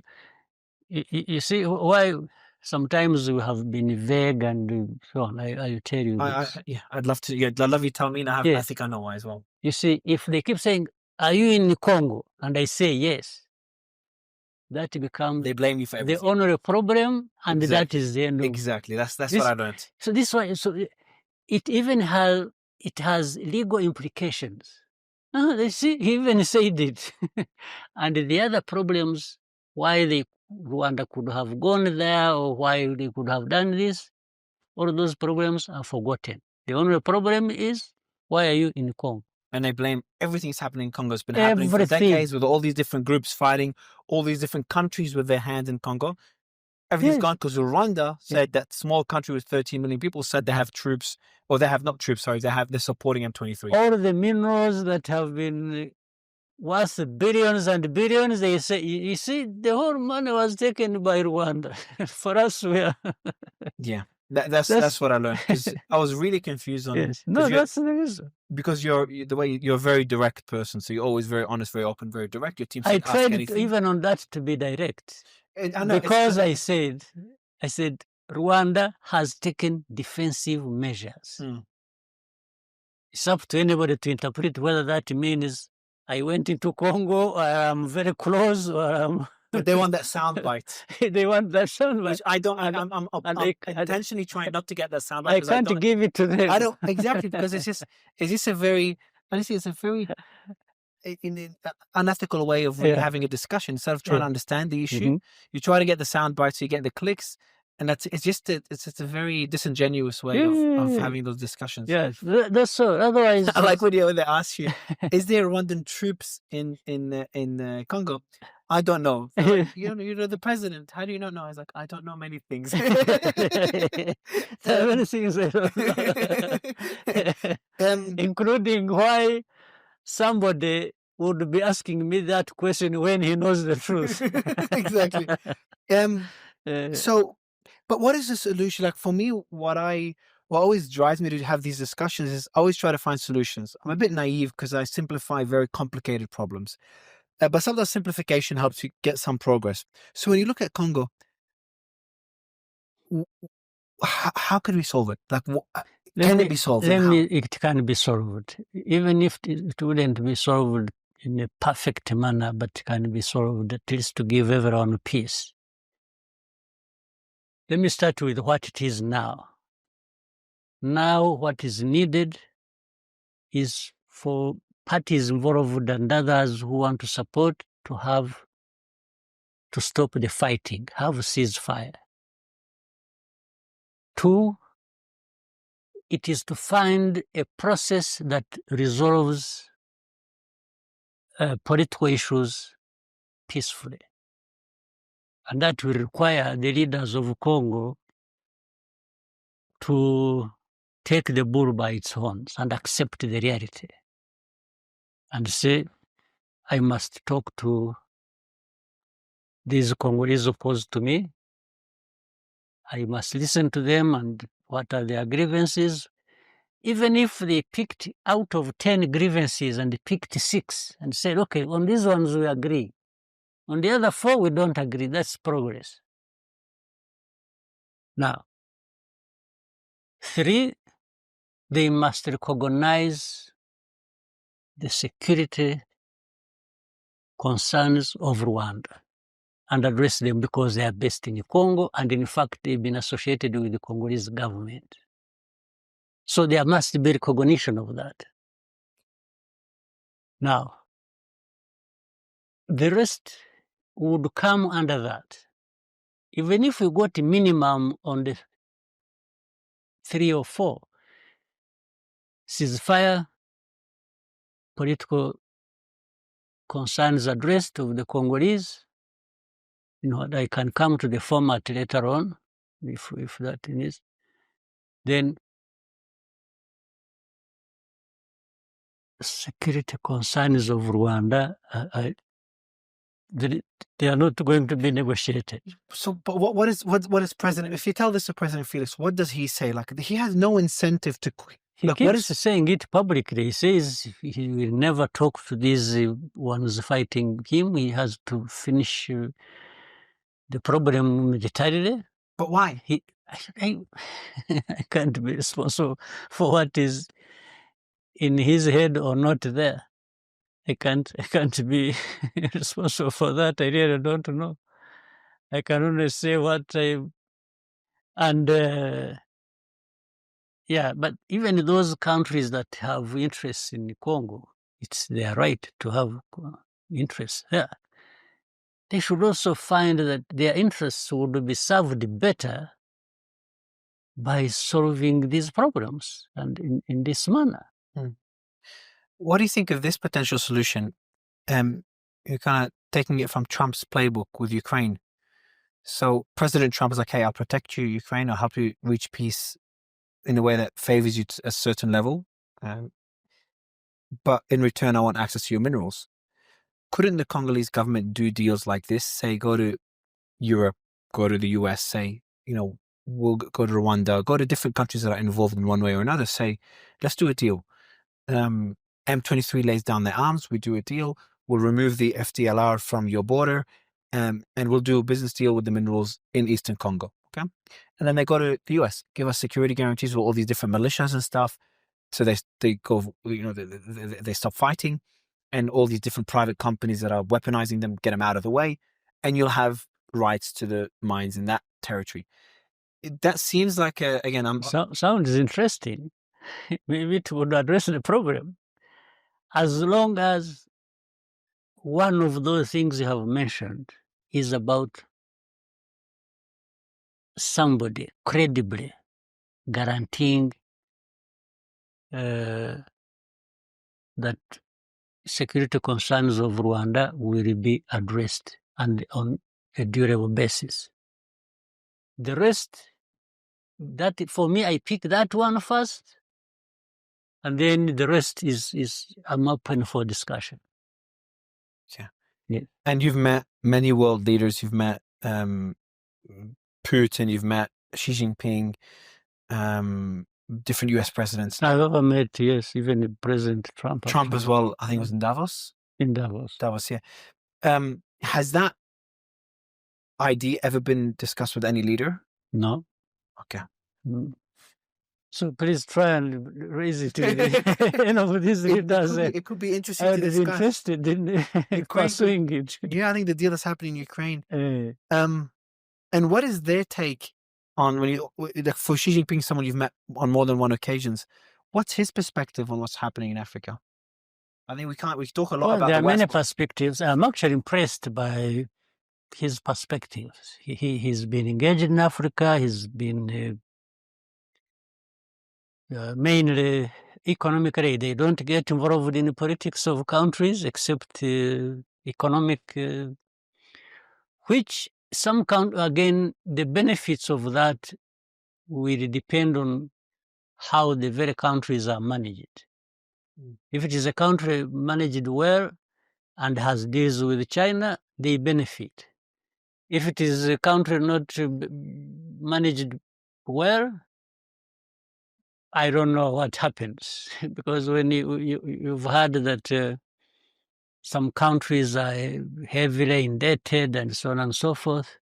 you see. Why sometimes we have been vague and so on. I'll tell you this.
I'd love to. Yeah, I'd love you to tell me, and I think I know why as well.
You see, if they keep saying, "Are you in Congo?" and I say yes, that becomes
they blame you for everything.
The only problem, and that is the end of
exactly. That's what I learned.
So this why it even has legal implications. They see, he even said it, and the other problems why Rwanda could have gone there or why they could have done this, all those problems are forgotten. The only problem is why are you in Congo?
And they blame everything that's happening in Congo. It's been happening for decades with all these different groups fighting, all these different countries with their hands in Congo. Everything's gone because Rwanda said that small country with 13 million people said they have troops, or they have not troops, sorry, they're supporting M23.
All the minerals that have been worth billions and billions, they say, you see, the whole money was taken by Rwanda. For us, we are...
Yeah. That's what I learned, because I was really confused on.
Yes. No, that's the reason.
Because you're a very direct person, so you're always very honest, very open, very direct. Your team said,
I tried even on that to be direct, because I said Rwanda has taken defensive measures. It's up to anybody to interpret whether that means I went into Congo, or I'm very close, or I'm...
But they want that soundbite.
They want that soundbite.
Which I don't. I'm intentionally trying not to get that soundbite.
I can't give it to them.
I don't, exactly, because it's just a very, honestly, it's a very unethical way of really having a discussion. Instead of trying to understand the issue, you try to get the soundbite so you get the clicks, and it's just a very disingenuous way of having those discussions.
Yes, that's so. Otherwise,
I like when they ask you, "Is there Rwandan troops in Congo?" I don't know. Like, you're the president. How do you not know? I was like, I don't know many things.
Many things I don't know. Including why somebody would be asking me that question when he knows the truth.
Exactly. So, but what is the solution? Like, for me, what always drives me to have these discussions is I always try to find solutions. I'm a bit naive because I simplify very complicated problems. But sometimes simplification helps you get some progress. So when you look at Congo, how can we solve it? Like, can it be solved?
It can be solved. Even if it wouldn't be solved in a perfect manner, but it can be solved at least to give everyone peace. Let me start with what it is now. Now, what is needed is for parties involved and others who want to support to stop the fighting, have a ceasefire. 2, it is to find a process that resolves political issues peacefully. And that will require the leaders of Congo to take the bull by its horns and accept the reality and say, I must talk to these Congolese opposed to me. I must listen to them and what are their grievances. Even if they picked out of 10 grievances and they picked 6 and said, okay, on these ones we agree. On the other 4, we don't agree. That's progress. Now, 3, they must recognize the security concerns of Rwanda and address them because they are based in Congo, and in fact, they've been associated with the Congolese government. So there must be recognition of that. Now, the rest would come under that. Even if we got a minimum on the 3 or 4, ceasefire, political concerns addressed of the Congolese, I can come to the format later on, if that is. Then security concerns of Rwanda, they are not going to be negotiated.
So, but what is President? If you tell this to President Felix, what does he say? Like he has no incentive to.
He
Like
keeps saying it publicly. He says he will never talk to these ones fighting him. He has to finish the problem militarily.
But why?
I can't be responsible for what is in his head or not there. I can't be responsible for that. I really don't know. I can only say what I and yeah, but even those countries that have interests in Congo, it's their right to have interests there. They should also find that their interests would be served better by solving these problems and in this manner.
What do you think of this potential solution? You're kind of taking it from Trump's playbook with Ukraine. So President Trump is like, hey, I'll protect you, Ukraine. I'll help you reach peace in a way that favors you to a certain level. But in return, I want access to your minerals. Couldn't the Congolese government do deals like this? Say, go to Europe, go to the US, say, we'll go to Rwanda, go to different countries that are involved in one way or another, say, let's do a deal. M23 lays down their arms, we do a deal, we'll remove the FDLR from your border, and we'll do a business deal with the minerals in Eastern Congo, okay? And then they go to the US, give us security guarantees with all these different militias and stuff, so they go, they stop fighting, and all these different private companies that are weaponizing them, get them out of the way, and you'll have rights to the mines in that territory. That seems like,
sounds interesting. Maybe it would address the problem. As long as one of those things you have mentioned is about somebody credibly guaranteeing that security concerns of Rwanda will be addressed and on a durable basis. The rest, that for me, I pick that one first, and then the rest is I'm open for discussion.
Yeah. And you've met many world leaders. You've met Putin. You've met Xi Jinping. Different U.S. presidents.
I've ever met, yes, even President Trump.
Trump as well. I think it was in Davos.
In Davos.
Davos, yeah. Has that idea ever been discussed with any leader?
No.
Okay.
So please try and raise it with these leaders.
It could be interesting to discuss.
Interested in pursuing it.
Yeah, I think the deal that's happening in Ukraine. And what is their take on for Xi Jinping, someone you've met on more than one occasions? What's his perspective on what's happening in Africa? I think we talk a lot about
there
the
are
West.
Many perspectives. I'm actually impressed by his perspectives. He's been engaged in Africa. He's been mainly economically. They don't get involved in the politics of countries except economic, which again, the benefits of that will depend on how the very countries are managed. If it is a country managed well and has deals with China, they benefit. If it is a country not managed well, I don't know what happens, because when you've heard that some countries are heavily indebted and so on and so forth,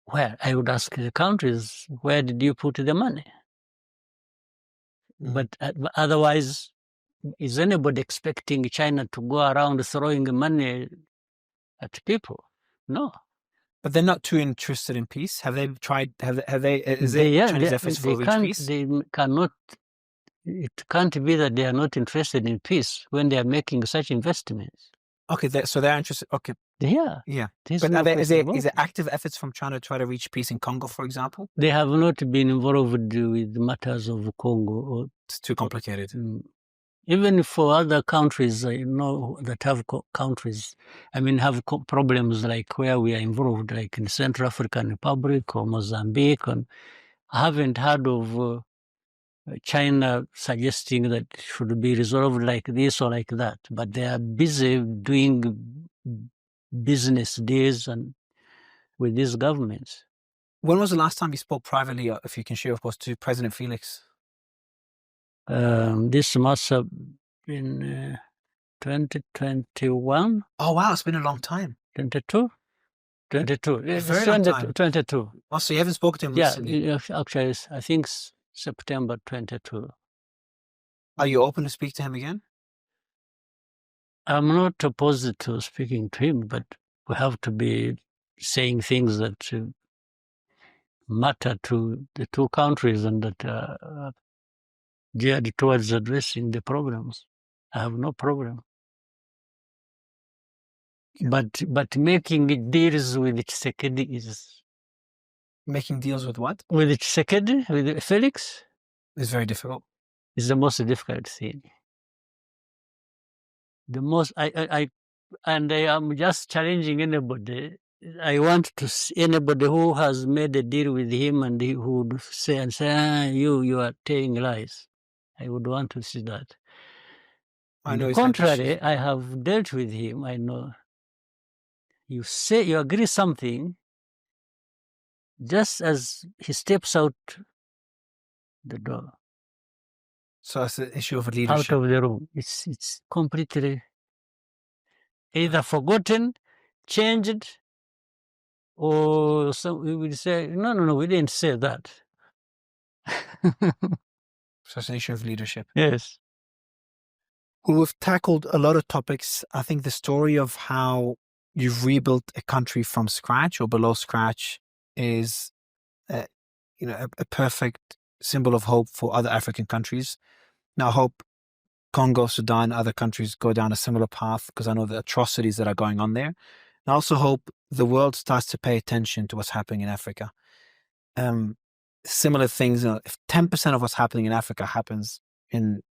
well, I would ask the countries, where did you put the money? But otherwise, is anybody expecting China to go around throwing money at people? No.
But they're not too interested in peace. Have they tried? Have they? Is it Chinese efforts for reach peace?
They cannot. It can't be that they are not interested in peace when they are making such investments.
Okay, so they're interested. Okay.
Yeah.
But is there active efforts from China to try to reach peace in Congo, for example?
They have not been involved with matters of Congo.
It's too complicated.
Even for other countries, that have countries, have problems like where we are involved, like in Central African Republic or Mozambique. And I haven't heard of China suggesting that it should be resolved like this or like that. But they are busy doing business deals and with these governments.
When was the last time you spoke privately, if you can share, of course, to President Felix?
This must have been 2021.
Oh, wow. It's been a long time.
22? 22.
A very long time.
22.
Oh, so you haven't spoken to him recently?
Yeah, actually, I think September 22.
Are you open to speak to him again?
I'm not opposed to speaking to him, but we have to be saying things that matter to the two countries and that are geared towards addressing the problems. I have no problem. But making deals with Tshisekedi is...
Making deals with what?
With Tshisekedi, with Felix?
It's very difficult.
It's the most difficult thing. The most, I am just challenging anybody. I want to see anybody who has made a deal with him and who would say, you are telling lies. I would want to see that. On the contrary, I have dealt with him. I know. You say you agree something, just as he steps out the door.
So it's an issue of leadership.
Out of the room. It's completely either forgotten, changed, or some we will say, no, we didn't say that.
So it's an issue of leadership.
Yes.
Well, we've tackled a lot of topics. I think the story of how you've rebuilt a country from scratch or below scratch is, a perfect symbol of hope for other African countries. Now, I hope Congo, Sudan, other countries go down a similar path, because I know the atrocities that are going on there. I also hope the world starts to pay attention to what's happening in Africa. Similar things, if 10% of what's happening in Africa happens in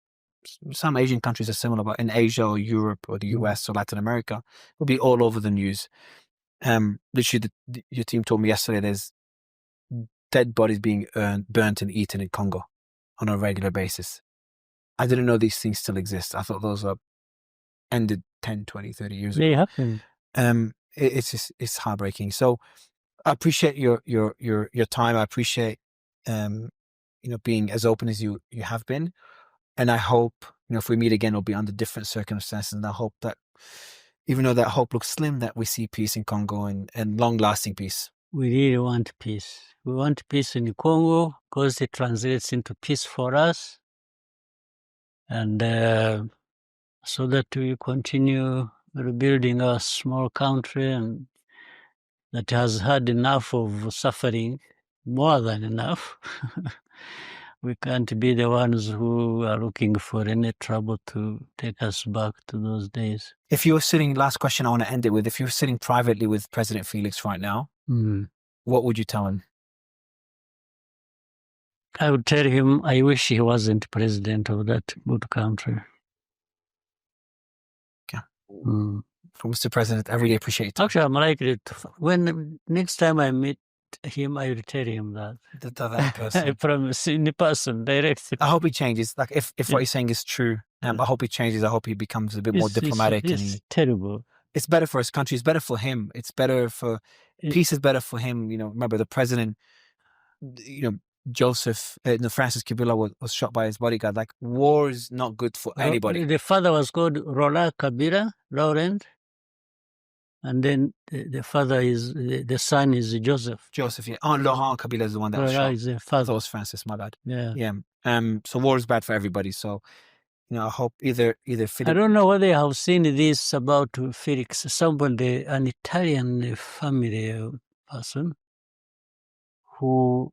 some Asian countries are similar, but in Asia or Europe or the US or Latin America, it'll be all over the news. Literally, your team told me yesterday there's dead bodies being burnt and eaten in Congo on a regular basis. I didn't know these things still exist. I thought those were ended 10, 20, 30 years ago.
They happen.
It's heartbreaking. So I appreciate your time. I appreciate being as open as you have been. And I hope, if we meet again, it'll be under different circumstances. And I hope that, even though that hope looks slim, that we see peace in Congo and long-lasting peace.
We really want peace. We want peace in Congo because it translates into peace for us. And so that we continue rebuilding our small country and that has had enough of suffering, more than enough. We can't be the ones who are looking for any trouble to take us back to those days.
If you were sitting, last question I want to end it with, if you were sitting privately with President Felix right now, what would you tell him?
I would tell him I wish he wasn't president of that good country.
Okay. Mr. President, I really appreciate it.
Actually, I'm likely to, when next time I meet him, I will tell him that.
That person.
I promise, in person, directly.
I hope he changes. Like, if what he's saying is true, I hope he changes. I hope he becomes a bit more diplomatic.
It's terrible.
It's better for his country. It's better for him. It's better for, peace is better for him. Remember the president, Francis Kabila was shot by his bodyguard. Like, war is not good for anybody.
The father was called Roland Kabila, Laurent. And then the father is, the son is Joseph.
Joseph, yeah. Laurent Kabila is the one that was shot.
Is the father.
That was Francis, my bad.
Yeah.
Yeah. So war is bad for everybody. So, I hope either Felix.
I don't know whether you have seen this about Felix. Somebody, an Italian family person, who